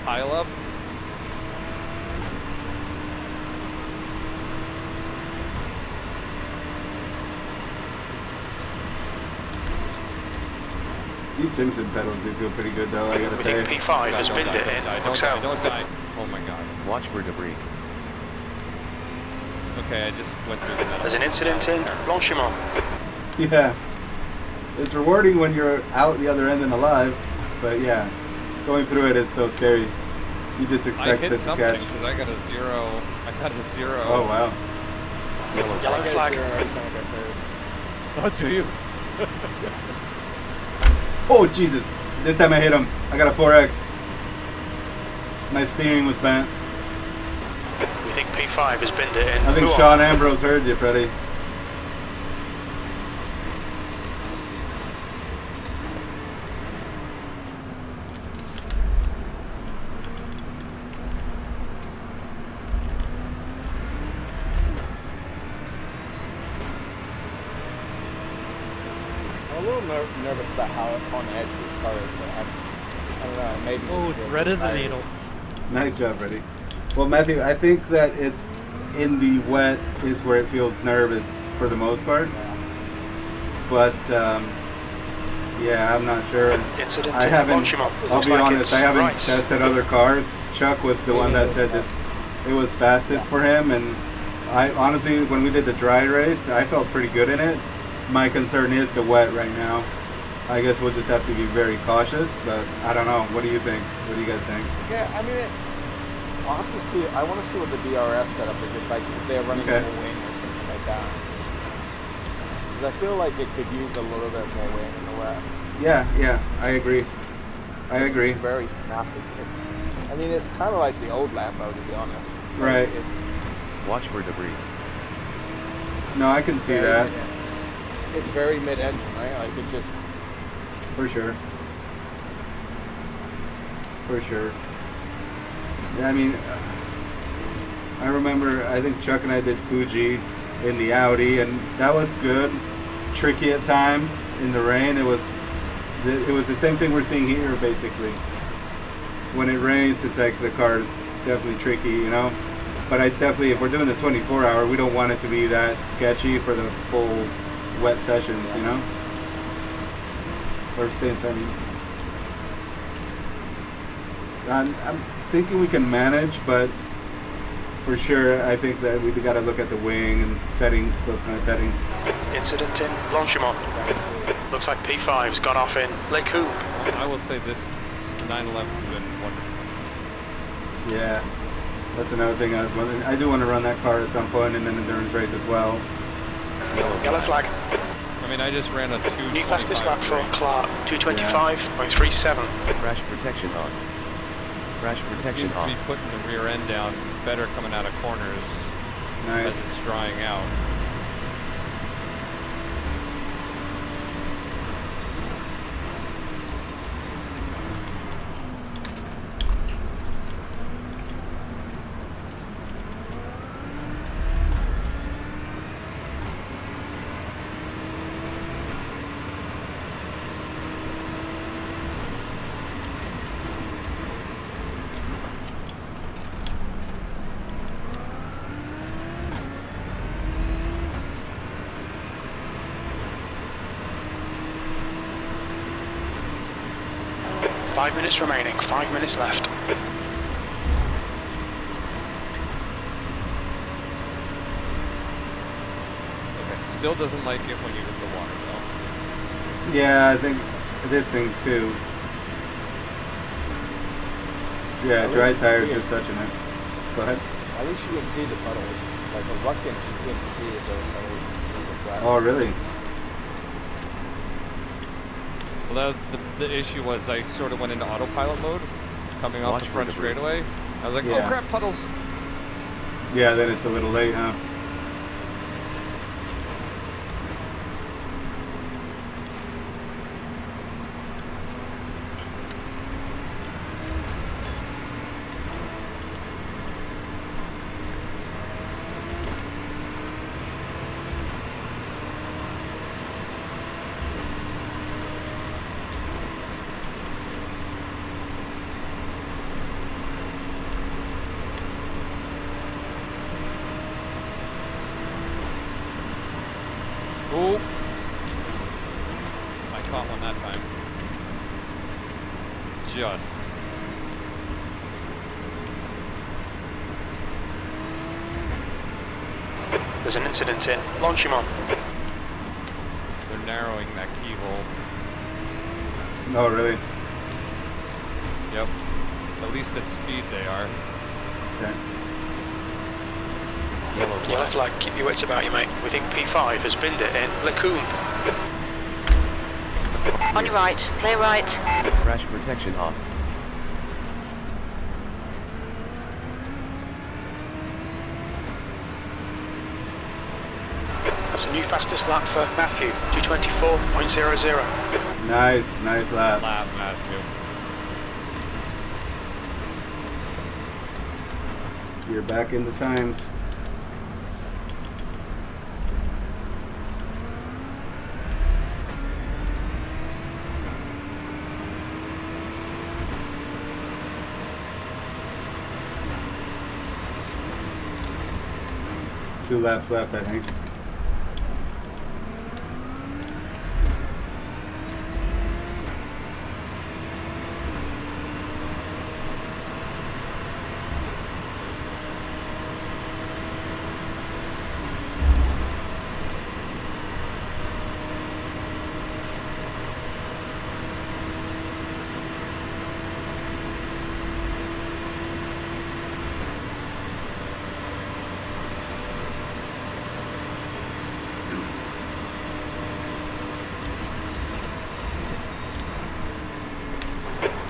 Pile up. These Simpson pedals do feel pretty good though, I gotta We say. think P5 has binned it in. Looks out. Don't die. Oh my god. Watch for debris. Okay, I just went through the middle. There's an incident in Blanchimont. Yeah. It's rewarding when you're out the other end and alive, but yeah, going through it is so scary. You just expect it to catch. Because I got a 0. I got a 0. Oh wow. Yellow flag. Oh, do you? Oh Jesus! This time I hit him. I got a 4X. My steering was bent. We think P5 has binned it in. I think Sean Ambrose heard you, Freddie. I'm a little nervous about how on edge this car is, but I don't know, maybe Oh, threaded the needle. Nice job, Freddie. Well, Matthew, I think that it's in the wet is where it feels nervous for the most part. But yeah, I'm not sure. Incident I in haven't. Blanchimont. I'll Looks be like honest. it's I haven't Rice. tested other cars. Chuck was the one that said this. It was fastest for him, and I honestly, when we did the dry race, I felt pretty good in it. My concern is the wet right now. I guess we'll just have to be very cautious, but I don't know. What do you think? What do you guys think? Yeah, I mean, I'll have to see. I want to see what the DRS setup is, if they're running Okay. more wing or something like that. Because I feel like it could use a little bit more wing in the wet. Yeah, I agree. I agree. It's very snappy. I mean, it's kind of like the old Lambo, to be honest. Right. Watch for debris. No, I can see that. It's very mid-engine, right? Like it just. For sure. For sure. Yeah, I mean, I remember, I think Chuck and I did Fuji in the Audi, and that was good. Tricky at times in the rain. It was the same thing we're seeing here, basically. When it rains, it's like the car is definitely tricky, you know? But I definitely, if we're doing the 24-hour, we don't want it to be that sketchy for the full wet sessions, you know? Or stints, I mean. I'm thinking we can manage, but for sure, I think that we got to look at the wing and settings, those kind of settings. Incident in Blanchimont. Looks like P5's gone off in Les Coupes. I will say this 911's been wonderful. Yeah, that's another thing I was wondering. I do want to run that car at some point in an endurance race as well. Yellow flag. I mean, I just ran a 2:25. New fastest lap for Clark, 2:25.37. Crash protection on. Crash protection Seems to on. be putting the rear end down better coming out of corners Nice. as it's drying out. Five minutes remaining, 5 minutes left. Okay. Still doesn't like it when you hit the water, though. Yeah, I think this thing too. Yeah, dry tire just touching it. Go ahead. At least you can see the puddles. Like a Ruckin, you couldn't see if those puddles was wet. Oh, really? Well, the issue was I sort of went into autopilot mode, coming off Watch the for front debris. straightaway, I was like, Yeah. oh crap, puddles. Yeah, then it's a little late, huh? Ooh. I caught one that time. Just. There's an incident in Longchimont. They're narrowing that keyhole. Oh, really? Yep. At least at speed they are. Okay. Yellow flag, keep your wits about you, mate. We think P5 has binned it in Lacoon. On your right, clear right. Crash protection off. That's a new fastest lap for Matthew, 224.00. Nice lap. Lap, Matthew. You're back in the times. Two laps left, I think.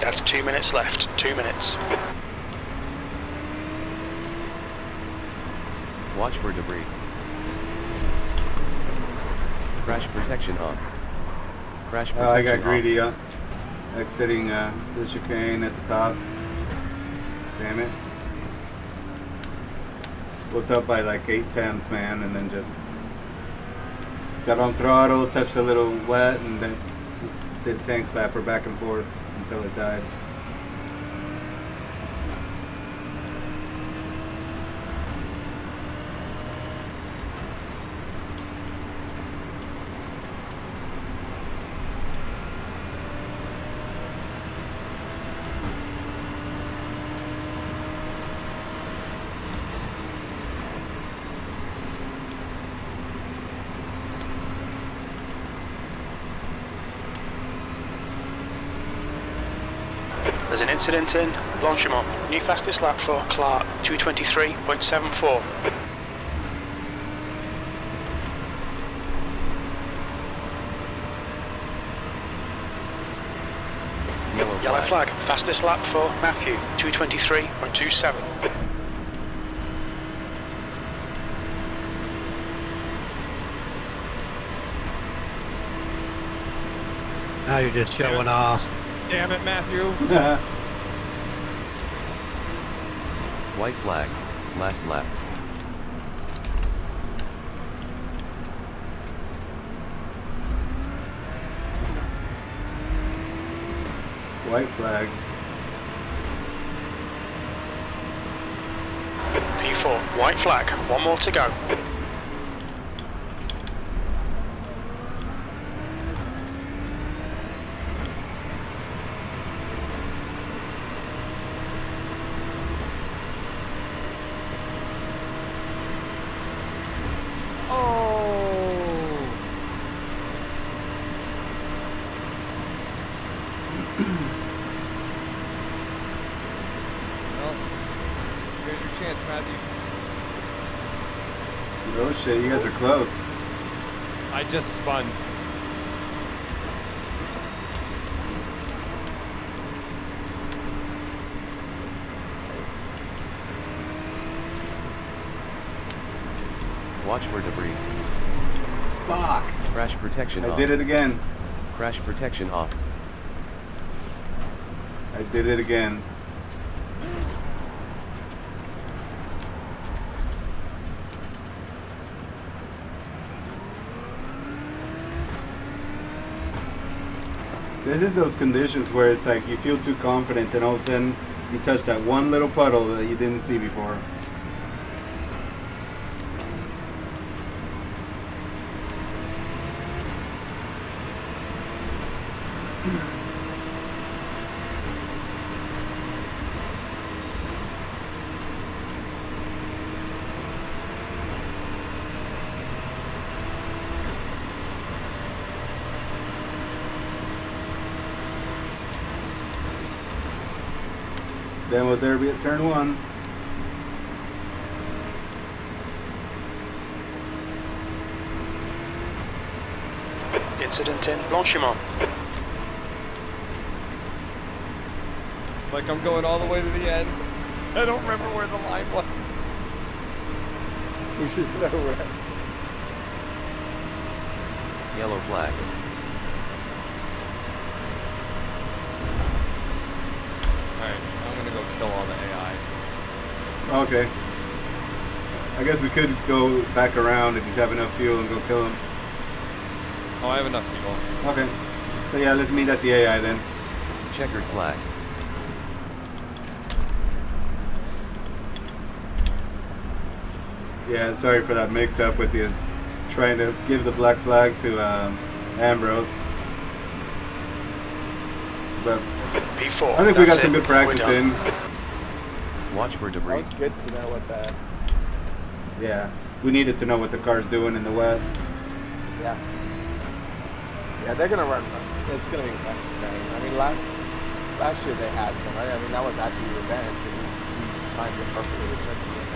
That's 2 minutes left, 2 minutes. Watch for debris. Crash protection on. Crash protection Oh, I got off. greedy, exiting the chicane at the top. Damn it. Was up by like 8/10ths, man, and then just got on throttle, touched a little wet, and then did tank slapper back and forth until it died. There's an incident in Blanchimont. New fastest lap for Clark, 223.74. Yellow flag. Fastest lap for Matthew, 223.27. Now you're just showing off. Damn it, Matthew. White flag. Last lap. White flag. P4, white flag. One more to go. Oh shit, you guys are close. I just spun. Watch for debris. Fuck! Crash protection off. I did it again. Crash protection off. I did it again. This is those conditions where it's like you feel too confident and all of a sudden you touch that one little puddle that you didn't see before. Demo derby at turn 1. Incident in Blanchiment. Like I'm going all the way to the end. I don't remember where the line was. We should know where. Yellow flag. Alright, I'm gonna go kill all the AI. Okay. I guess we could go back around if you have enough fuel and go kill him. Oh, I have enough fuel. Okay. So yeah, let's meet at the AI then. Checkered flag. Yeah, sorry for that mix-up with you trying to give the black flag to Ambrose. But P4. I think we got some good practice in. Watch for debris. That was good to know what that. Yeah, we needed to know what the car's doing in the wet. Yeah. Yeah, they're gonna run. It's gonna be fun. I mean, last year they had some, right? I mean, that was actually the advantage because we timed it perfectly with Turkey in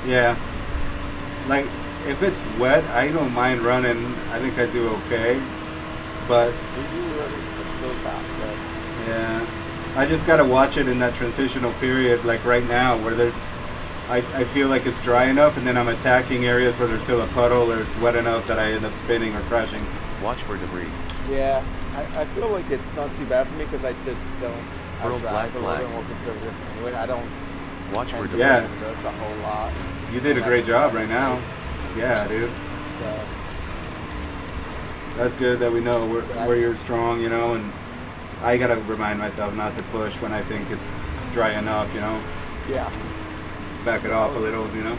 there. Yeah. Like, if it's wet, I don't mind running. I think I do okay. But So you run really fast, so. yeah, I just gotta watch it in that transitional period, like right now, where there's, I feel like it's dry enough, and then I'm attacking areas where there's still a puddle or it's wet enough that I end up spinning or crashing. Watch for debris. Yeah, I feel like it's not too bad for me because I just don't. I Pearl drive a black little bit more conservative anyway. I don't. Watch for tend to debris. Yeah. push the roads a whole lot. You did a great job right now. Yeah, dude. So. That's good that we know where you're strong, you know, and I gotta remind myself not to push when I think it's dry enough, you know. Yeah. Back it off a little, you know.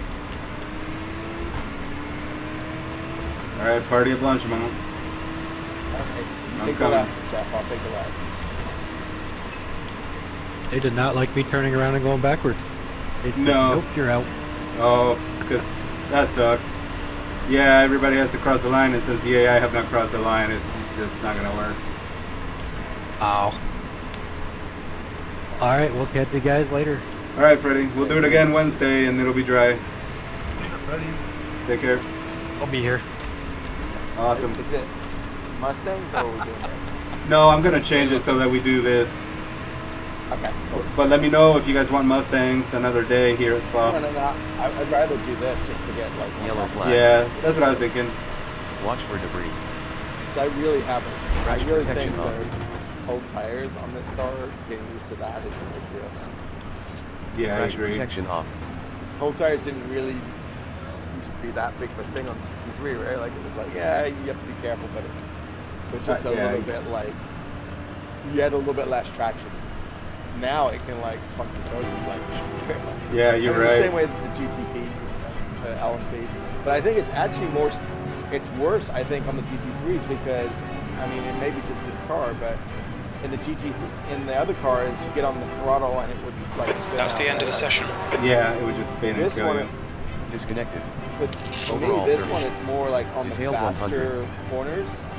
All right, party at Blanchiment. Okay. You I'm take coming. the left, Jeff. I'll take the right. They did not like me turning around and going backwards. They said, No. nope, you're out. Oh, because that sucks. Yeah, everybody has to cross the line, and since the AI have not crossed the line, it's just not gonna work. Ow. All right, we'll catch you guys later. All right, Freddie, we'll do it again Wednesday, and it'll be dry. Ready? Take care. I'll be here. Awesome. Is it Mustangs or are we doing that? No, I'm gonna change it so that we do this. Okay. Cool. But let me know if you guys want Mustangs another day here at Spa. No. I'd rather do this just to get like. Yellow flag. Yeah, that's what I was thinking. Watch for debris. Because I really haven't. Crash I really protection think on. the cold tires on this car, getting used to that is a big deal. Yeah, Crash I agree. protection off. Cold tires didn't really used to be that big of a thing on GT3, right? Like it was like, yeah, you have to be careful, but it was just a yeah. little bit like you had a little bit less traction. Now it can like fucking go through like Yeah, you're and right. the same way that the GTP, LMPs. But I think it's actually more. It's worse, I think, on the GT3s because I mean, it may be just this car, but in the in the other cars, you get on the throttle and it would like spin. That's the end of the session. Yeah, it would just spin and This kill one, you. Disconnected. for Overall, me, this thermal. one, it's more like on Detailed the faster 100. corners.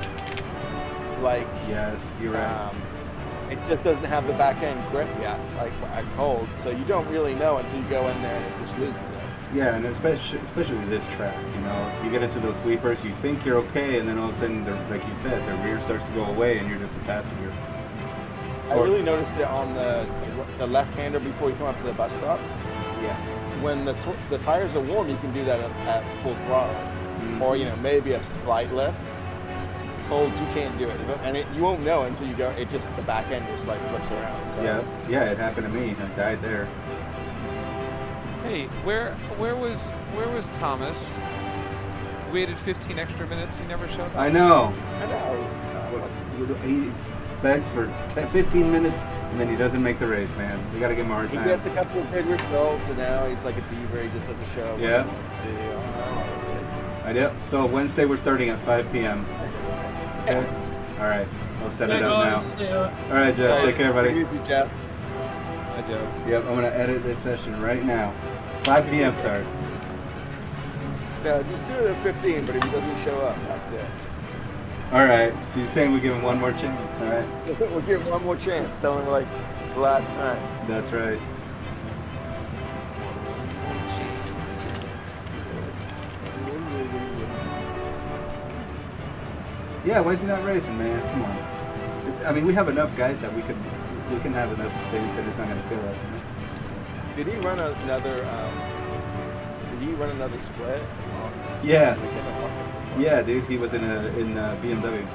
Like, Yes, you're right. it just doesn't have the back end grip yet, like at cold. So you don't really know until you go in there and it just loses it. Yeah, and especially this track, you know, you get into those sweepers, you think you're okay, and then all of a sudden, like you said, the rear starts to go away, and you're just a passenger. I really noticed it on the left-hander before you come up to the bus stop. Yeah. When the tires are warm, you can do that at full throttle, or you know, maybe a slight lift. Cold, you can't do it, and you won't know until you go. It just the back end just like flips around. So. Yeah, it happened to me. I died there. Hey, where was Thomas? We waited 15 extra minutes. He never showed up. I know. I know. He begs for 15 minutes, and then he doesn't make the race, man. We got to give him a hard time. He gets a couple of good results, and now he's like a diva. He just has a show. Yeah. When he wants to. I do. So Wednesday we're starting at 5 p.m. Okay. All right. I'll set it up now. All right, Jeff. Take care, buddy. Take it easy, Jeff. I do. Yep. I'm gonna edit this session right now. 5 p.m. start. No, just do it at 15. But if he doesn't show up, that's it. All right. So you're saying we give him one more chance, all right? We'll give him one more chance. Tell him like it's the last time. That's right. Yeah, why is he not racing, man? Come on. I mean, we have enough guys that we can have enough things that it's not going to kill us. Man. Did he run another? Split? Yeah. Yeah, dude. He was in BMW.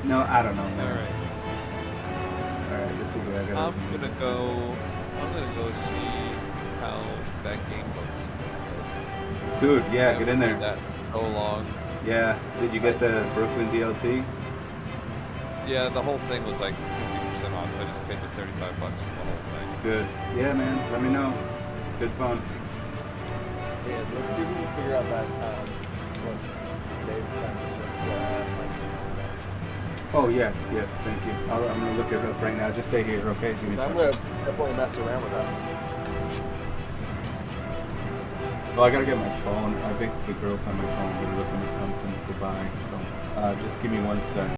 No, I don't know, man. All right. Let's see what I got. I'm gonna go see how that game looks. Dude, yeah, get in there. That's so long. Yeah. Did you get the Brooklyn DLC? Yeah, the whole thing was like 50% off, so I just paid the $35 for the whole thing. Good. Yeah, man. Let me know. It's good fun. Yeah, let's see if we can figure out that. What Dave? Oh yes, thank you. I'm gonna look it up right now. Just stay here, okay? Give me a I'm second. gonna definitely mess around with that. Well, I gotta get my phone. I think the girls on my phone are looking at something to buy. So just give me 1 sec.